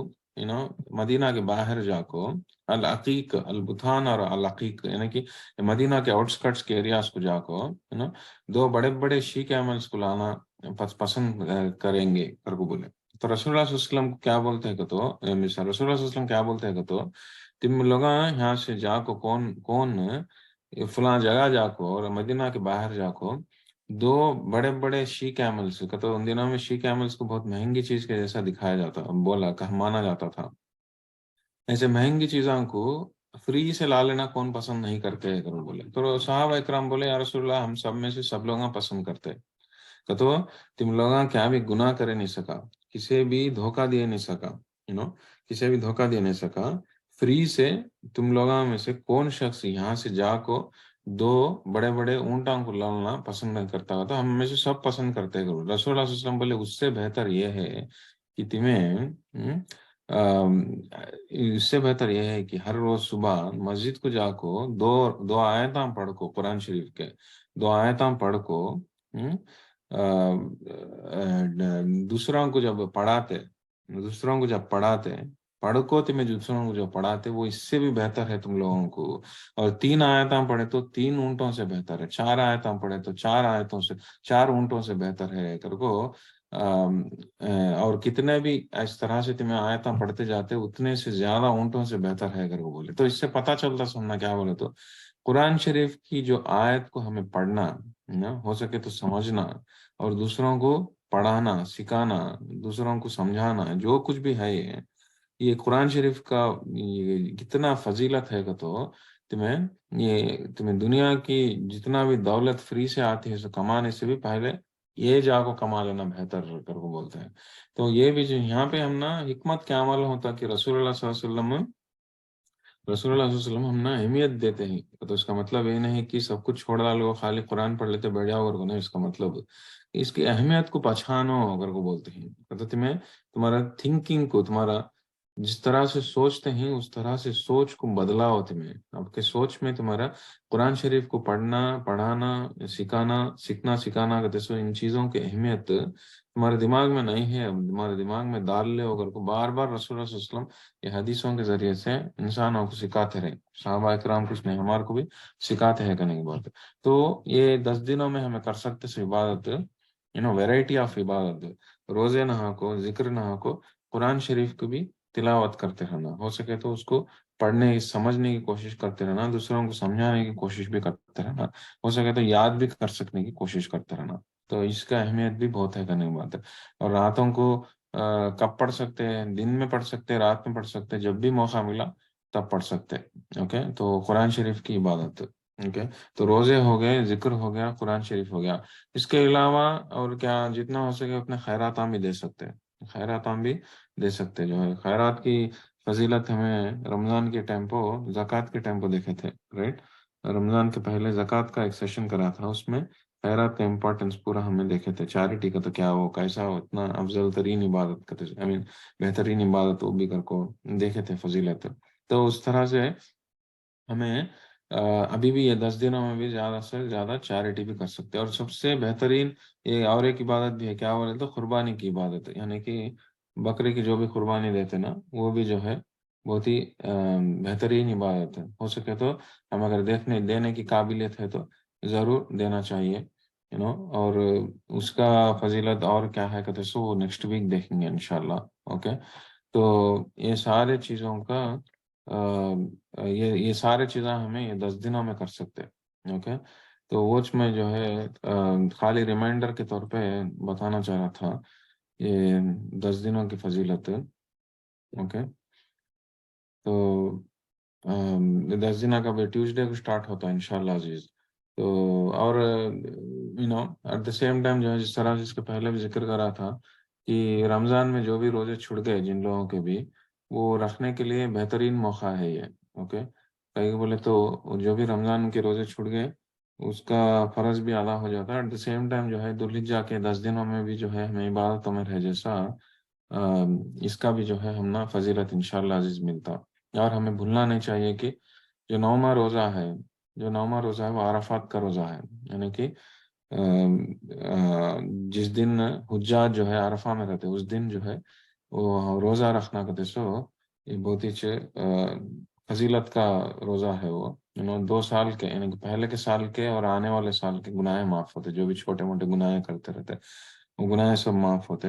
مدینہ کے باہر جا کو العقیق، البتان اور العقیق یعنی کہ مدینہ کے آؤٹسکرٹس کے ایریاز کو جا کو 2 بڑے شی کیملز کو لانا پسند کریں گے کر کو بولے. تو رسول اللہ صلی اللہ علیہ وسلم کو کیا بولتے ہیں کہ تو رسول اللہ صلی اللہ علیہ وسلم کیا بولتے ہیں کہ تو تم لوگ یہاں سے جا کو کون فلاں جگہ جا کو اور مدینہ کے باہر جا کو 2 بڑے شی کیملز کا، تو ان دنوں میں شی کیملز کو بہت مہنگی چیز کے جیسا دکھایا جاتا، بولا کہ مانا جاتا تھا. ایسے مہنگی چیزوں کو فری سے لا لینا کون پسند نہیں کرتے اگر بولے. تو صحابہ اکرام بولے یا رسول اللہ ہم سب میں سے سب لوگ پسند کرتے کہ تو تم لوگ کیا بھی گناہ کرے نہیں سکا، کسی بھی دھوکہ دے نہیں سکا، کسی بھی دھوکہ دے نہیں سکا، فری سے تم لوگوں میں سے کون شخص یہاں سے جا کو 2 بڑے اونٹوں کو لانا پسند نہیں کرتا ہوا، تو ہم میں سے سب پسند کرتے کرو. رسول اللہ صلی اللہ علیہ وسلم بولے اس سے بہتر یہ ہے کہ تمہیں اس سے بہتر یہ ہے کہ ہر روز صبح مسجد کو جا کو دو آیتاں پڑھ کو، قرآن شریف کے 2 آیتاں پڑھ کو دوسروں کو جب پڑھاتے پڑھ کو تمہیں دوسروں کو جب پڑھاتے وہ اس سے بھی بہتر ہے تم لوگوں کو. اور 3 آیتاں پڑھے تو 3 اونٹوں سے بہتر ہے، 4 آیتاں پڑھے تو 4 اونٹوں سے بہتر ہے کر کو. اور کتنے بھی اس طرح سے تمہیں آیتاں پڑھتے جاتے اتنے سے زیادہ اونٹوں سے بہتر ہے اگر وہ بولے. تو اس سے پتہ چلتا سننا کیا بولے تو قرآن شریف کی جو آیت کو ہمیں پڑھنا ہو سکے تو سمجھنا، اور دوسروں کو پڑھانا سکھانا، دوسروں کو سمجھانا، جو کچھ بھی ہے یہ قرآن شریف کا کتنا فضیلت ہے کہ تو تمہیں دنیا کی جتنا بھی دولت فری سے آتی ہے کمانے سے بھی پہلے یہ جا کو کما لینا بہتر کر کو بولتے ہیں. تو یہ بھی جو یہاں پہ ہم نا حکمت کیا عمل ہوتا کہ رسول اللہ صلی اللہ علیہ وسلم ہم نا اہمیت دیتے ہیں. تو اس کا مطلب یہ نہیں کہ سب کچھ چھوڑ ڈالو خالی قرآن پڑھ لیتے بیٹھ جاؤ اور نہیں. اس کا مطلب اس کی اہمیت کو پہچانو اگر کو بولتے ہیں. تو تمہیں تمہارا تھنکنگ کو تمہارا جس طرح سے سوچتے ہیں اس طرح سے سوچ کو بدلاؤ. تمہیں آپ کے سوچ میں تمہارا قرآن شریف کو پڑھنا پڑھانا سکھانا کہتے سو ان چیزوں کی اہمیت تمہارے دماغ میں نہیں ہے. تمہارے دماغ میں ڈال لے اگر کو بار بار رسول اللہ صلی اللہ علیہ وسلم یہ حدیثوں کے ذریعے سے انسانوں کو سکھاتے رہے. صحابہ اکرام کچھ نہیں ہمارے کو بھی سکھاتے ہیں کرنے کی بات. تو یہ 10 دنوں میں ہمیں کر سکتے سے عبادت ویرائٹی آف عبادت. روزے نہا کو ذکر نہا کو قرآن شریف کو بھی تلاوت کرتے رہنا. ہو سکے تو اس کو پڑھنے سمجھنے کی کوشش کرتے رہنا. دوسروں کو سمجھانے کی کوشش بھی کرتے رہنا. ہو سکے تو یاد بھی کر سکنے کی کوشش کرتے رہنا. تو اس کا اہمیت بھی بہت ہے کرنے کی بات ہے. اور راتوں کو کب پڑھ سکتے ہیں؟ دن میں پڑھ سکتے ہیں رات میں پڑھ سکتے ہیں. جب بھی موقع ملا تب پڑھ سکتے. اوکے تو قرآن شریف کی عبادت. اوکے تو روزے ہو گئے ذکر ہو گیا قرآن شریف ہو گیا. اس کے علاوہ اور کیا جتنا ہو سکے اپنے خیرات عام بھی دے سکتے ہیں. خیرات عام بھی دے سکتے جو ہے. خیرات کی فضیلت ہمیں رمضان کے ٹائم پہ زکوٰۃ کے ٹائم پہ دیکھے تھے رائٹ. رمضان کے پہلے زکوٰۃ کا ایک سیشن کرا تھا. اس میں خیرات کا امپورٹنس پورا ہم نے دیکھے تھے. چیریٹی کا تو کیا ہو کیسا ہو اتنا افضل ترین عبادت کرتے بہترین عبادت وہ بھی کر کو دیکھے تھے فضیلت. تو اس طرح سے ہمیں ابھی بھی یہ 10 دنوں میں بھی زیادہ سے زیادہ چیریٹی بھی کر سکتے ہیں. اور سب سے بہترین یہ اور ایک عبادت بھی ہے. کیا بولے تو قربانی کی عبادت ہے. یعنی کہ بکرے کی جو بھی قربانی دیتے نا وہ بھی جو ہے بہت ہی بہترین عبادت ہے. ہو سکے تو ہم اگر دینے کی قابلیت ہے تو ضرور دینا چاہیے اور اس کا فضیلت اور کیا ہے کہتے سو نیکسٹ ویک دیکھیں گے انشاءاللہ. اوکے تو یہ سارے چیزوں کا یہ سارے چیزیں ہمیں یہ 10 دنوں میں کر سکتے. اوکے تو واچ میں جو ہے خالی ریمائنڈر کے طور پہ بتانا چاہ رہا تھا یہ 10 دنوں کی فضیلت. اوکے تو 10 دنوں کا ٹیوزڈے کو اسٹارٹ ہوتا ہے انشاءاللہ عزیز. تو اور ایٹ دا سیم ٹائم جو ہے جس طرح جس کے پہلے بھی ذکر کرا تھا کہ رمضان میں جو بھی روزے چھوٹ گئے جن لوگوں کے بھی وہ رکھنے کے لیے بہترین موقع ہے یہ. اوکے کہیں بولے تو جو بھی رمضان کے روزے چھوٹ گئے اس کا فرض بھی ادا ہو جاتا ہے. ایٹ دا سیم ٹائم جو ہے ذوالحجہ کے 10 دنوں میں بھی جو ہے ہمیں عبادتوں میں رہ جیسا اس کا بھی جو ہے ہم نا فضیلت انشاءاللہ عزیز ملتا. اور ہمیں بھولنا نہیں چاہیے کہ جو 9واں روزہ ہے وہ عرفات کا روزہ ہے. یعنی کہ جس دن حجاج جو ہے عرفہ میں رہتے اس دن جو ہے وہ روزہ رکھنا کہتے سو یہ بہت ہی فضیلت کا روزہ ہے. وہ 2 سال کے یعنی کہ پہلے کے سال کے اور آنے والے سال کے گناہ معاف ہوتے. جو بھی چھوٹے موٹے گناہ کرتے رہتے وہ گناہ سب معاف ہوتے.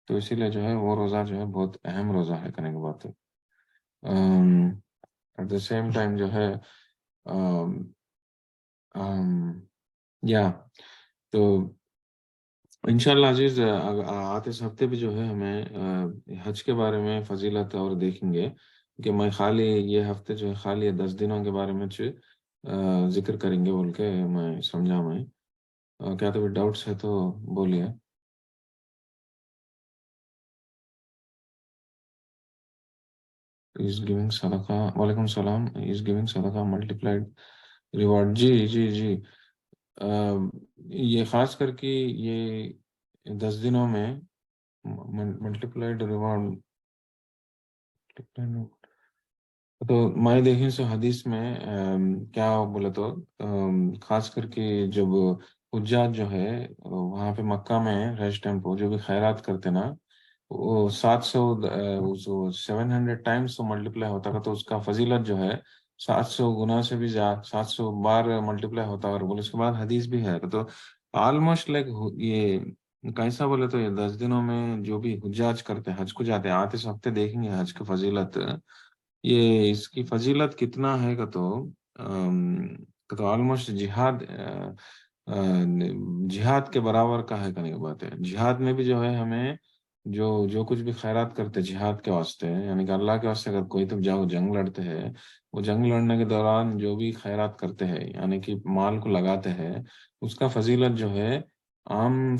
تو اسی لیے جو ہے وہ روزہ جو ہے بہت اہم روزہ ہے کرنے کی بات ہے. ایٹ دا سیم ٹائم جو ہے یا تو انشاءاللہ عزیز آتے اس ہفتے بھی جو ہے ہمیں حج کے بارے میں فضیلت اور دیکھیں گے کہ میں خالی یہ ہفتے جو ہے خالی 10 دنوں کے بارے میں ذکر کریں گے بول کے میں سمجھا. میں کیا تو ڈاؤٹس ہے تو بولیے. از گیونگ صدقہ وعلیکم السلام. از گیونگ صدقہ ملٹیپلائڈ ریوارڈ. جی جی جی یہ خاص کر کے یہ 10 دنوں میں ملٹیپلائڈ ریوارڈ تو میں دیکھیں سو حدیث میں کیا بولے تو خاص کر کے جب حجاج جو ہے وہاں پہ مکہ میں ریس ٹیمپو جو بھی خیرات کرتے نا وہ 700 ٹائمس ملٹیپلائی ہوتا تھا. تو اس کا فضیلت جو ہے 700 گنا سے بھی زیادہ 700 بار ملٹیپلائی ہوتا. اور بولے اس کے بعد حدیث بھی ہے. تو آلموسٹ لائک یہ کیسا بولے تو یہ 10 دنوں میں جو بھی حجاج کرتے حج کو جاتے آتے اس ہفتے دیکھیں گے حج کی فضیلت. یہ اس کی فضیلت کتنا ہے کہ تو آلموسٹ جہاد کے برابر کا ہے کرنے کی بات ہے. جہاد میں بھی جو ہے ہمیں جو کچھ بھی خیرات کرتے جہاد کے واسطے یعنی کہ اللہ کے واسطے اگر کوئی تو جاؤ جنگ لڑتے ہیں وہ جنگ لڑنے کے دوران جو بھی خیرات کرتے ہیں یعنی کہ مال کو لگاتے ہیں اس کا فضیلت جو ہے عام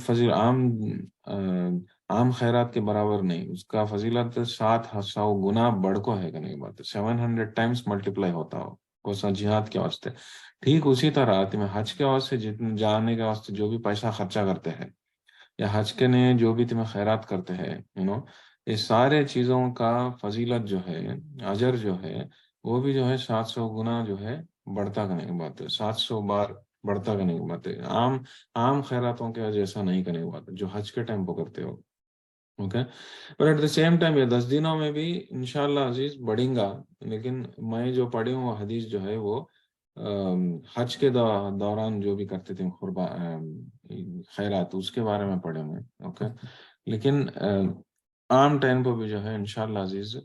خیرات کے برابر نہیں، اس کا فضیلت 700 گنا بڑھ کو ہے، کرنے کی بات ہے، 700 ٹائمس ملٹیپلائی ہوتا ہو وہ جہاد کے واسطے. ٹھیک اسی طرح تمہیں حج کے واسطے جتنے جانے کے واسطے جو بھی پیسہ خرچہ کرتے ہیں، یا حج کے نے جو بھی تمہیں خیرات کرتے ہیں، یہ سارے چیزوں کا فضیلت جو ہے، اجر جو ہے، وہ بھی جو ہے 700 گنا جو ہے بڑھتا کرنے کی بات ہے، 700 بار بڑھتا کرنے کی بات ہے. عام خیراتوں کے جیسا نہیں کرنے کی بات ہے جو حج کے ٹائم پہ کرتے ہو. اوکے. اور ایٹ دا سیم ٹائم یہ 10 دنوں میں بھی انشاءاللہ عزیز بڑھیں گا. لیکن میں جو پڑھی ہوں وہ حدیث جو ہے وہ حج کے دوران جو بھی کرتے تھے خیرات، اس کے بارے میں پڑھے ہوئے. اوکے. لیکن عام ٹائم پہ بھی جو ہے انشاءاللہ عزیز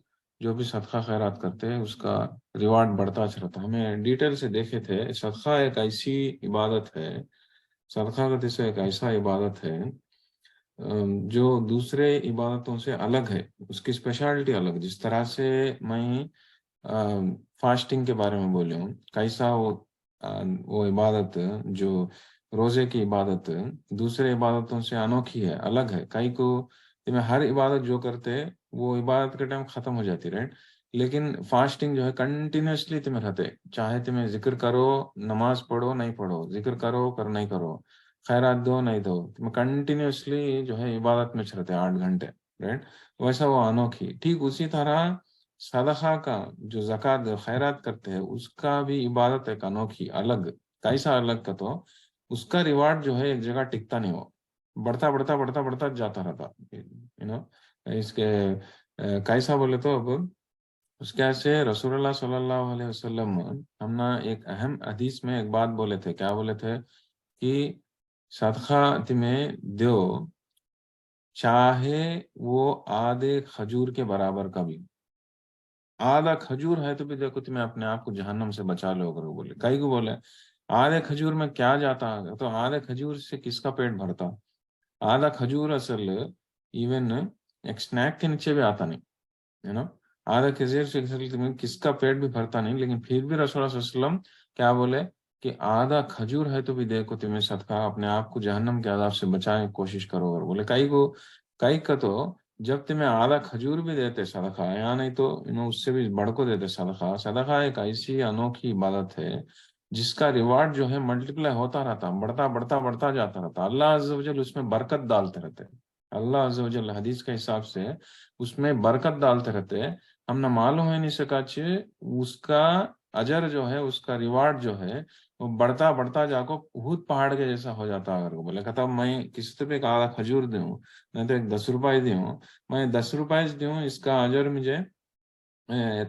جو بھی صدقہ خیرات کرتے ہیں اس کا ریوارڈ بڑھتا چلتا. ہمیں ڈیٹیل سے دیکھے تھے، صدقہ ایک ایسی عبادت ہے، صدقہ کا سے ایک ایسا عبادت ہے جو دوسرے عبادتوں سے الگ ہے، اس کی اسپیشلٹی الگ. جس طرح سے میں فاسٹنگ کے بارے میں بولے ہوں، کیسا وہ عبادت جو روزے کی عبادت دوسرے عبادتوں سے انوکھی ہے، الگ ہے. کئی کو تمہیں ہر عبادت جو کرتے وہ عبادت کے ٹائم ختم ہو جاتی، رائٹ. لیکن فاسٹنگ جو ہے کنٹینیوسلی تمہیں رہتے، چاہے تمہیں ذکر کرو، نماز پڑھو نہیں پڑھو، ذکر کرو کر نہیں کرو، خیرات دو نہیں دو، تمہیں کنٹینیوسلی جو ہے عبادت میں رہتے 8 گھنٹے، رائٹ. ویسا وہ انوکھی. ٹھیک اسی طرح صدقہ کا جو زکوٰۃ خیرات کرتے ہیں اس کا بھی عبادت ایک انوکھی الگ. کیسا الگ کا تو اس کا ریوارڈ جو ہے ایک جگہ ٹکتا نہیں، ہو بڑھتا بڑھتا بڑھتا بڑھتا جاتا رہتا. اس کے کیسا بولے تو اب اس کے سے رسول اللہ صلی اللہ علیہ وسلم ہم نے ایک اہم حدیث میں ایک بات بولے تھے. کیا بولے تھے؟ کہ صدقہ تمہیں دو چاہے وہ آدھے کھجور کے برابر کا بھی، آدھا کھجور ہے تو بھی دیکھو تمہیں اپنے آپ کو جہنم سے بچا لو. اگر وہ بولے کئی کو بولے آدھے کھجور میں کیا جاتا ہے، تو آدھے کھجور سے کس کا پیٹ بھرتا؟ آدھا کھجور اصل ایون ایک سنیک کے نیچے بھی آتا نہیں، ہے نا. آدھا کھجور سے تمہیں کس کا پیٹ بھی بھرتا نہیں. لیکن پھر بھی رسول اللہ صلی اللہ علیہ وسلم کیا بولے کہ آدھا کھجور ہے تو بھی دیکھو تمہیں صدقہ اپنے آپ کو جہنم کے عذاب سے بچانے کی کوشش کرو. اور بولے کئی کا تو جب تمہیں آدھا کھجور بھی دیتے صدقہ، یا نہیں تو اس سے بھی بڑھ کو دیتے صدقہ. صدقہ ایک ایسی انوکھی عبادت ہے جس کا ریوارڈ جو ہے ملٹیپلائی ہوتا رہتا، بڑھتا بڑھتا بڑھتا جاتا رہتا. اللہ عز و جل اس میں برکت ڈالتے رہتے. اللہ عز و جل حدیث کے حساب سے اس میں برکت ڈالتے رہتے. ہم نہ معلوم ہے نہیں سکا اس کا اجر جو ہے، اس کا ریوارڈ جو ہے وہ بڑھتا بڑھتا جا کو احد پہاڑ کے جیسا ہو جاتا. اگر وہ بولے کہتا میں کسی طرح ایک آدھا کھجور دوں، نہیں تو ایک 10 روپئے دوں، میں 10 روپئے دوں، اس کا اجر مجھے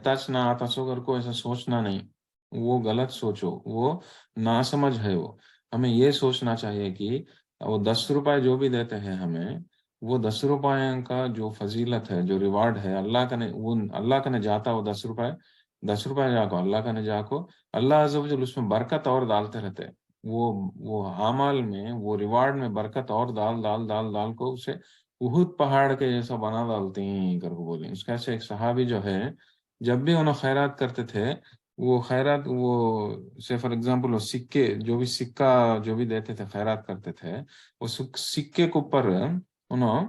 تچ نہ آتا سو کر کو ایسا سوچنا نہیں. وہ غلط سوچو، وہ ناسمجھ ہے. وہ ہمیں یہ سوچنا چاہیے کہ وہ 10 روپئے جو بھی دیتے ہیں ہمیں، وہ 10 روپئے کا جو فضیلت ہے، جو ریوارڈ ہے، اللہ کا نے جاتا وہ 10 روپئے، 10 روپئے جا کو اللہ کا نے جا کو اللہ عز و جل اس میں برکت اور ڈالتے رہتے. وہ اعمال میں، وہ ریوارڈ میں برکت اور ڈال ڈال ڈال ڈال کو اسے احد پہاڑ کے جیسا بنا ڈالتے ہیں کر کو بولیں. اس کا سے ایک صحابی جو ہے جب بھی انہوں خیرات کرتے تھے، وہ خیرات وہ سے فار ایگزامپل وہ سکے جو بھی سکہ جو بھی دیتے تھے خیرات کرتے تھے، وہ سکے کے اوپر انہوں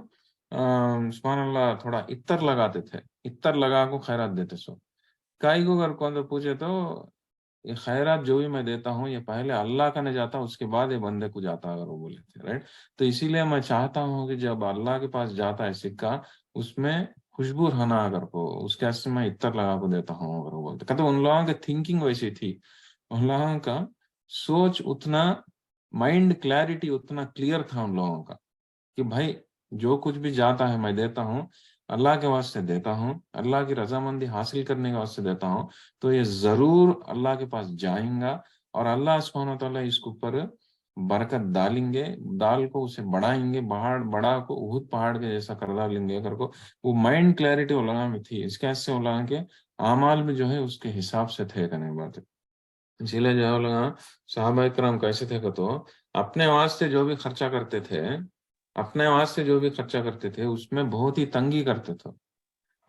سبحان اللہ تھوڑا عطر لگاتے تھے، عطر لگا کو خیرات دیتے. سو کائی کو اگر کون پوچھے تو یہ خیرات جو بھی میں دیتا ہوں یہ پہلے اللہ کا نہیں جاتا، اس کے بعد یہ بندے کو جاتا، اگر وہ بولے تھے، رائٹ. تو اسی لیے میں چاہتا ہوں کہ جب اللہ کے پاس جاتا ہے سکہ، اس میں خوشبو رہنا، اگر کو اس کے سے میں عطر لگا کو دیتا ہوں. اگر وہ بولتے کہتے ان لوگوں کی تھنکنگ ویسی تھی، ان لوگوں کا سوچ اتنا، مائنڈ کلیئرٹی اتنا کلیئر تھا ان لوگوں کا کہ بھائی جو کچھ بھی جاتا ہے میں دیتا ہوں، اللہ کے واسطے دیتا ہوں، اللہ کی رضامندی حاصل کرنے کے واسطے دیتا ہوں، تو یہ ضرور اللہ کے پاس جائیں گا اور اللہ سبحانہ و تعالیٰ اس کے اوپر برکت ڈالیں گے، ڈال کو اسے بڑھائیں گے، بڑا کو احد پہاڑ کے جیسا کر ڈالیں گے. اگر کو وہ مائنڈ کلیئرٹی علماء میں تھی، اس کے ایسے علماء کے اعمال میں جو ہے اس کے حساب سے تھے کرنے بات. اسی لیے جو علماء صحابہ کرام کیسے تھے کہ تو اپنے واسطے جو بھی خرچہ کرتے تھے، اپنے واسطے جو بھی خرچہ کرتے تھے اس میں بہت ہی تنگی کرتے تھے.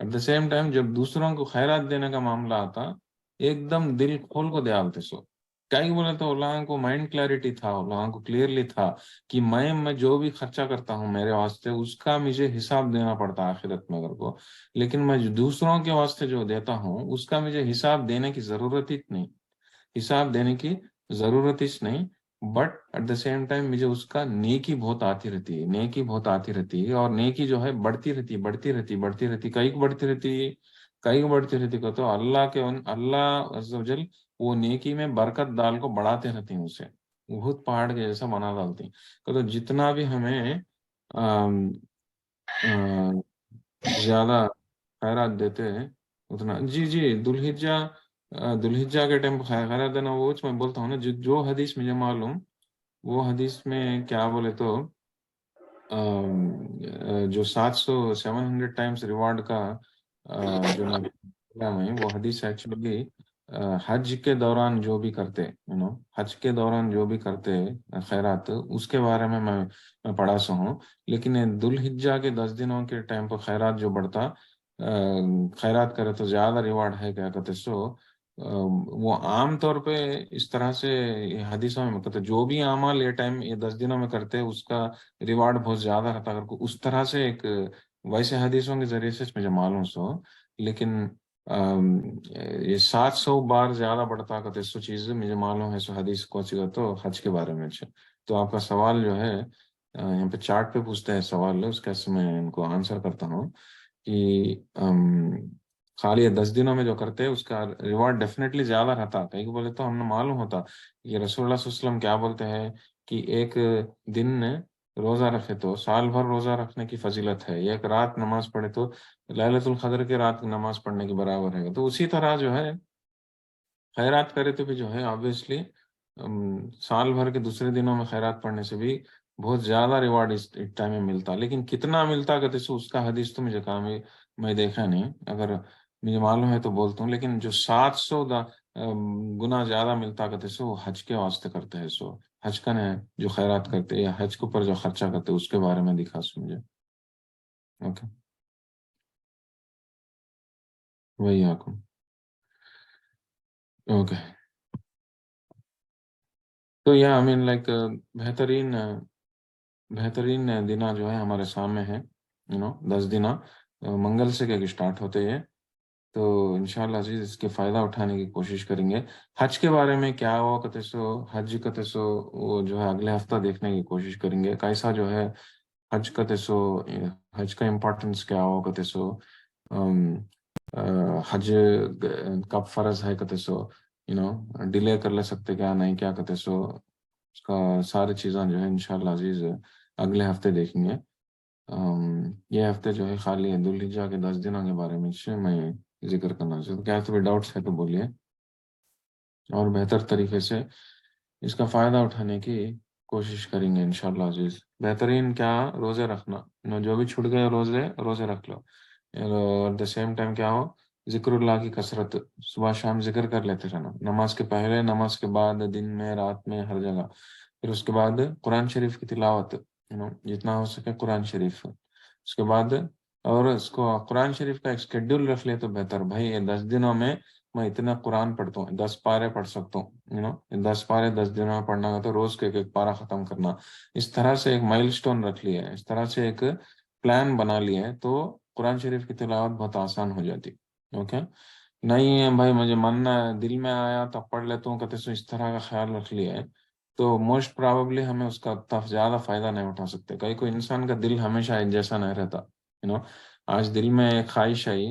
ایٹ دا سیم ٹائم جب دوسروں کو خیرات دینے کا معاملہ آتا، ایک دم دل کھول کو دے آتے. سو کئی بولے تو لوگوں کو مائنڈ کلیئرٹی تھا، لوگوں کو کلیئرلی تھا کہ میں جو بھی خرچہ کرتا ہوں میرے واسطے اس کا مجھے حساب دینا پڑتا ہے آخرت میں اگر کو، لیکن میں جو دوسروں کے واسطے جو دیتا ہوں اس کا مجھے حساب دینے کی ضرورت ہی نہیں، حساب دینے کی ضرورت ہی نہیں، but at the same time مجھے اس کا نیکی بہت آتی رہتی ہے، نیکی بہت آتی رہتی ہے، اور نیکی جو ہے بڑھتی رہتی ہے، بڑھتی رہتی ہے، بڑھتی رہتی ہے، کئی کو بڑھتی رہتی ہے، کئی کو بڑھتی رہتی کو تو اللہ عز و جل وہ نیکی میں برکت ڈال کو بڑھاتے رہتے ہیں، اسے بہت پہاڑ کے جیسا بنا ڈالتے ہیں، تو جتنا بھی ہمیں آم، آ، زیادہ خیرات دیتے ہیں اتنا، جی جی دلہجہ کے ٹائم پہ خیرات دینا، وہ میں بولتا ہوں نا، جو حدیث مجھے معلوم، وہ حدیث میں کیا بولے تو جو 700 700 ریوارڈ کا جو میں وہ حدیث ایکچولی حج کے دوران جو بھی کرتے حج کے دوران جو بھی کرتے خیرات، اس کے بارے میں میں پڑھا سا ہوں، لیکن ذوالحجہ کے 10 دنوں کے ٹائم پر خیرات جو بڑھتا، خیرات کرے تو زیادہ ریوارڈ ہے کیا کہتے سو، وہ عام طور پہ اس طرح سے یہ حدیثوں میں کہتے جو بھی اعمال یہ ٹائم یہ 10 دنوں میں کرتے اس کا ریوارڈ بہت زیادہ رہتا، اگر کو اس طرح سے ایک ویسے حدیثوں کے ذریعے سے مجھے معلوم سو، لیکن یہ 700 بار زیادہ بڑھتا کہتے سو چیز مجھے معلوم ہے، سو حدیث کو چیز تو حج کے بارے میں اچھا، تو آپ کا سوال جو ہے یہاں پہ چارٹ پہ پوچھتے ہیں سوال، اس کا میں ان کو آنسر کرتا ہوں کہ خالی 10 دنوں میں جو کرتے ہیں اس کا ریوارڈ ڈیفینیٹلی زیادہ رہتا، کہیں کو بولے تو ہم نے معلوم ہوتا یہ رسول اللہ صلی اللہ علیہ وسلم کیا بولتے ہیں کہ ایک دن روزہ رکھے تو سال بھر روزہ رکھنے کی فضیلت ہے، ایک رات نماز پڑھے تو ليلۃ القدر کی رات نماز پڑھنے کے برابر ہے، تو اسی طرح جو ہے خیرات کرے تو بھی جو ہے آبویسلی سال بھر کے دوسرے دنوں میں خیرات پڑھنے سے بھی بہت زیادہ ریوارڈ اس ٹائم میں ملتا، لیکن کتنا ملتا کہتے سو اس کا حدیث تو مجھے کام میں دیکھا نہیں، اگر مجھے معلوم ہے تو بولتا ہوں، لیکن جو 700 گنا زیادہ ملتا کہتے سو وہ حج کے واسطے کرتے ہیں، سو حج کا نے جو خیرات کرتے یا حج کے اوپر جو خرچہ کرتے اس کے بارے میں دکھا سو مجھے، اوکے وہی آکم اوکے، تو یہ آئی مین لائک بہترین بہترین دن جو ہے ہمارے سامنے ہے، 10 دن منگل سے کہ اسٹارٹ ہوتے ہیں، تو انشاءاللہ عزیز اس کے فائدہ اٹھانے کی کوشش کریں گے، حج کے بارے میں کیا ہو کہتے سو حج کہتے سو وہ جو ہے اگلے ہفتہ دیکھنے کی کوشش کریں گے، کیسا جو ہے حج کہتے سو حج کا امپورٹنس کیا ہو کہتے سو حج کب فرض ہے کہتے سو ڈیلے کر لے سکتے کیا نہیں کیا کہتے سو اس کا ساری چیزاں جو ہے انشاءاللہ عزیز اگلے ہفتے دیکھیں گے، یہ ہفتے جو ہے خالی ذوالحجہ کے 10 دنوں کے بارے میں میں ذکر کرنا چاہتا ہوں، کیا کوئی ڈاؤٹس ہے تو بولیے، اور بہتر طریقے سے اس کا فائدہ اٹھانے کی کوشش کریں گے انشاءاللہ عزیز، بہترین کیا روزے رکھنا، جو بھی چھوٹ گئے روزے رکھ لو، ایٹ دا سیم ٹائم کیا ہو ذکر اللہ کی کثرت، صبح شام ذکر کر لیتے رہنا، نماز کے پہلے نماز کے بعد دن میں رات میں ہر جگہ، پھر اس کے بعد قرآن شریف کی تلاوت، جتنا ہو سکے قرآن شریف، اس کے بعد اور اس کو قرآن شریف کا ایک اسکیڈول رکھ لے تو بہتر، بھائی یہ 10 دنوں میں اتنا قرآن پڑھتا ہوں، 10 پارے پڑھ سکتا ہوں، 10 پارے 10 دنوں میں پڑھنا ہے تو روز کے ایک پارا ختم کرنا، اس طرح سے ایک مائل سٹون رکھ لیا ہے، اس طرح سے ایک پلان بنا لیا ہے تو قرآن شریف کی تلاوت بہت آسان ہو جاتی، اوکے، نہیں ہے بھائی مجھے ماننا ہے دل میں آیا تو پڑھ لیتا ہوں کہتے سو اس طرح کا خیال رکھ لیا ہے، تو موسٹ پرابیبلی ہمیں اس کا زیادہ فائدہ نہیں اٹھا سکتے، کوئی انسان کا دل ہمیشہ ایک جیسا نہیں رہتا، آج دل میں ایک خواہش آئی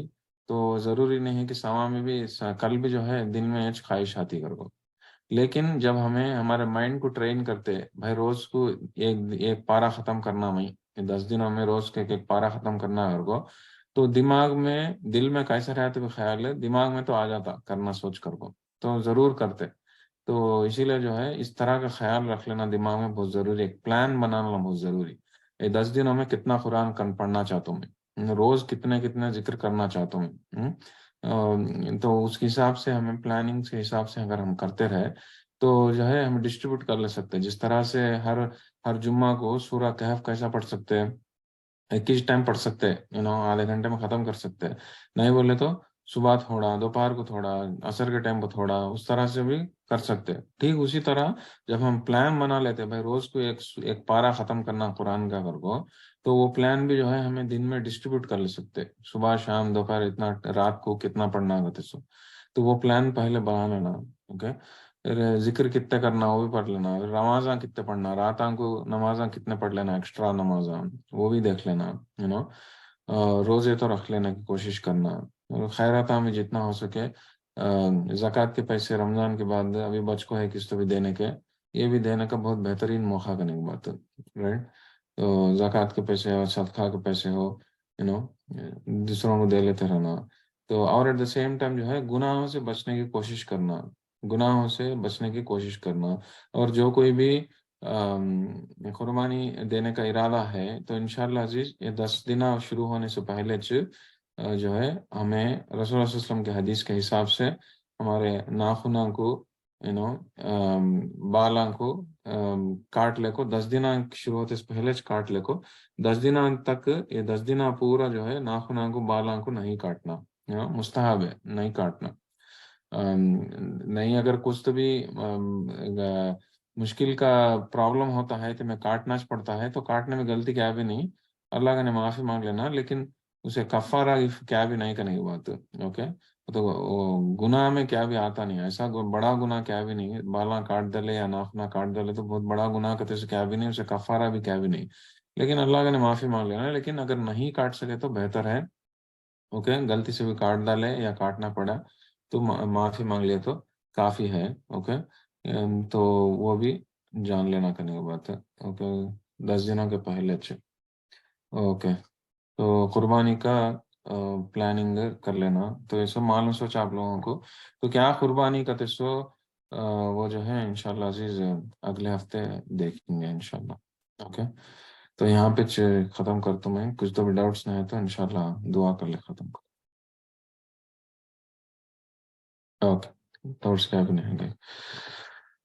تو ضروری نہیں ہے کہ سوا میں بھی کل بھی جو ہے دن میں ایک خواہش آتی کر کو، لیکن جب ہمیں ہمارے مائنڈ کو ٹرین کرتے بھائی روز کو ایک پارا ختم کرنا، میں 10 دنوں میں روز کے ایک پارا ختم کرنا ہے کو، تو دماغ میں دل میں کیسا رہتا ہے خیال ہے دماغ میں تو آ جاتا کرنا سوچ کر کو، تو ضرور کرتے، تو اسی لیے جو ہے اس طرح کا خیال رکھ لینا دماغ میں بہت ضروری ہے، ایک پلان بنانا بہت ضروری، یہ 10 دنوں میں کتنا قرآن پڑھنا چاہتا ہوں میں، روز کتنے ذکر کرنا چاہتا ہوں، تو اس کے حساب سے ہمیں پلاننگ کے حساب سے اگر ہم کرتے رہے تو جو ہے ہم ڈسٹریبیوٹ کر لے سکتے ہیں، جس طرح سے ہر جمعہ کو سورہ کہف کیسا پڑھ سکتے ہیں، کس ٹائم پڑھ سکتے ہیں، آدھے گھنٹے میں ختم کر سکتے ہیں، نہیں بولے تو صبح تھوڑا، دوپہر کو تھوڑا، عصر کے ٹائم کو تھوڑا، اس طرح سے بھی کر سکتے. ٹھیک اسی طرح جب ہم پلان بنا لیتے بھائی روز کو ایک پارہ ختم کرنا قرآن کا کر کو، تو وہ پلان بھی جو ہے ہمیں دن میں ڈسٹریبیوٹ کر لے سکتے، صبح شام دوپہر اتنا، رات کو کتنا پڑھنا ہوگا تو وہ پلان پہلے بنا لینا. اوکے. پھر ذکر کتنے کرنا وہ بھی پڑھ لینا، نمازاں کتنے پڑھنا، راتاں کو نمازاں کتنے پڑھ لینا، ایکسٹرا نمازاں وہ بھی دیکھ لینا. روزے تو رکھ لینے کی کوشش کرنا. خیراتاں میں جتنا ہو سکے، زکوٰۃ کے پیسے رمضان کے بعد ابھی بچ کو ہے کس تو بھی دینے کے، یہ بھی دینے کا بہت بہترین موقع کرنے کی بات ہے. رائٹ. تو زکوٰۃ کے پیسے ہو، صدقہ کے پیسے ہو، دوسروں کو دے لیتے رہنا. تو اور ایٹ دا سیم ٹائم جو ہے گناہوں سے بچنے کی کوشش کرنا، گناہوں سے بچنے کی کوشش کرنا. اور جو کوئی بھی قربانی دینے کا ارادہ ہے تو انشاءاللہ عزیز یہ 10 دن شروع ہونے سے پہلے جو ہے ہمیں رسول اللہ صلی اللہ علیہ وسلم کے حدیث کے حساب سے ہمارے ناخنوں کو بالاں کو کاٹ لے کو 10 دن شروع ہوتے سے پہلے کاٹ لے کو 10 دن تک، یہ 10 دن پورا جو ہے ناخنوں کو بالاں کو نہیں کاٹنا، مستحب ہے نہیں کاٹنا. نہیں اگر کچھ تو بھی مشکل کا پرابلم ہوتا ہے تو میں کاٹنا پڑتا ہے تو کاٹنے میں غلطی کیا بھی نہیں، اللہ کا نے معافی مانگ لینا، لیکن اسے کفارہ کیا بھی نہیں کرنے کی بات. اوکے. تو گناہ میں کیا بھی آتا نہیں، ایسا بڑا گناہ کیا بھی نہیں، بالاں کاٹ ڈلے یا ناخنا کاٹ ڈلے تو بہت بڑا گناہ کرتے سے کیا بھی نہیں، اسے کفارہ بھی کیا بھی نہیں، لیکن اللہ کا نے معافی مانگ لینا. لیکن اگر نہیں کاٹ سکے تو بہتر ہے، اوکے، غلطی سے بھی کاٹ ڈالے یا کاٹنا پڑا تو معافی مانگ لے تو کافی ہے. اوکے. تو وہ بھی جان لینا کرنے کی بات ہے. اوکے. 10 دنوں کے پہلے. اچھا. اوکے. تو قربانی کا پلاننگ کر لینا. تو یہ سب معلوم سوچ آپ لوگوں کو تو کیا قربانی کا تو وہ جو ہے انشاءاللہ عزیز اگلے ہفتے دیکھیں گے انشاءاللہ. اوکے. تو یہاں پہ ختم کرتا ہوں میں، کچھ تو بھی ڈاؤٹس نہیں ہے تو انشاءاللہ دعا کر لے ختم کر. اوکے. ڈاؤٹس کیا بھی نہیں گے.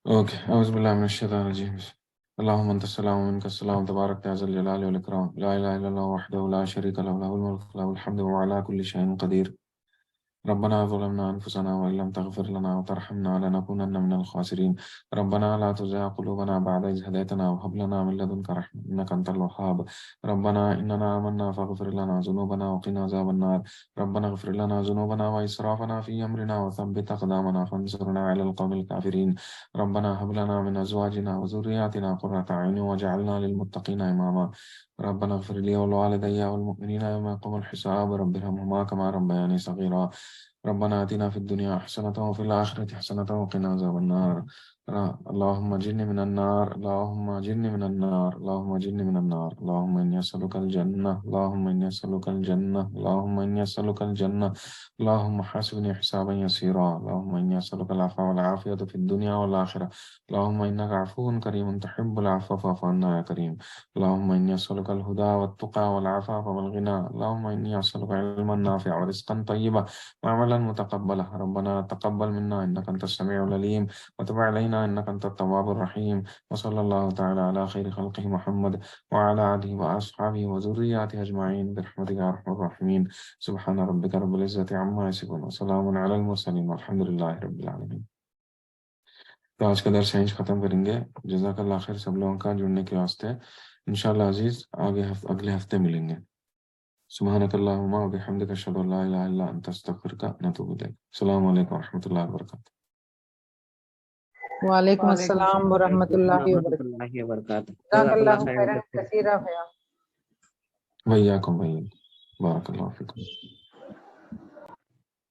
اوکے. اعوذ باللہ من الشیطان الرجیم. اللهم انت السلام ومنك السلام تبارك يا ذا الجلال والاكرام لا اله الا الله وحده لا شريك له له الملك وله الحمد وهو على كل شيء قدير. ربنا ظلمنا أنفسنا وإن لم تغفر لنا وترحمنا لنكونن من الخاسرين. ربنا لا تزغ قلوبنا بعد إذ هديتنا وهب لنا من لدنك رحمة إنك أنت الوهاب. ربنا إننا آمنا فاغفر لنا ذنوبنا وقنا عذاب النار. ربنا اغفر لنا ذنوبنا وإسرافنا في أمرنا وثبت أقدامنا فانصرنا على القوم الكافرين. ربنا هب لنا من أزواجنا وذرياتنا قرة أعين واجعلنا للمتقين إماما. ربنا اغفر لي ولوالدي والمؤمنين يوم يقوم الحساب. رب ارحمهما كما ربياني صغيرا. ربنا آتنا في الدنيا حسنة وفي الآخرة حسنة وقنا عذاب النار. اللهم اجرني من النار، اللهم اجرني من النار، اللهم اجرني من النار. اللهم إني أسألك الجنة، اللهم إني أسألك الجنة، اللهم إني أسألك الجنة. اللهم حاسبني حسابا يسيرا. اللهم إني أسألك العفو والعافية في الدنيا والآخرة. اللهم إنك عفو كريم تحب العفو فاعف عنا يا كريم. اللهم إني أسألك الهدى والتقى والعفاف والغنى. اللهم إني أسألك علما نافعا ورزقا طيبا وعملا متقبلا. ربنا تقبل منا إنك أنت السميع العليم وتب علينا إنك أنت التواب الرحيم. وصلى الله تعالى على خير خلقه محمد وعلى آله وأصحابه وذرياته أجمعين برحمتك يا أرحم الراحمين. سبحان ربك رب العزة عما يصفون وسلام على المرسلين والحمد لله رب العالمين. تو آج کا درس یہیں ختم کریں گے. جزاک اللہ خیر سب لوگوں کا جڑنے کے واسطے. انشاءاللہ عزیز اگلے ہفتے ملیں گے. سبحانک اللہم و بحمدک اشہد ان لا الہ الا انت استغفرک و اتوب الیک. السلام علیکم و رحمۃ اللہ وبرکاتہ. وعلیکم السلام ورحمۃ اللہ وبرکاتہ. جزاک اللہ خیرا کثیرا. وإیاکم بارک اللہ فیکم.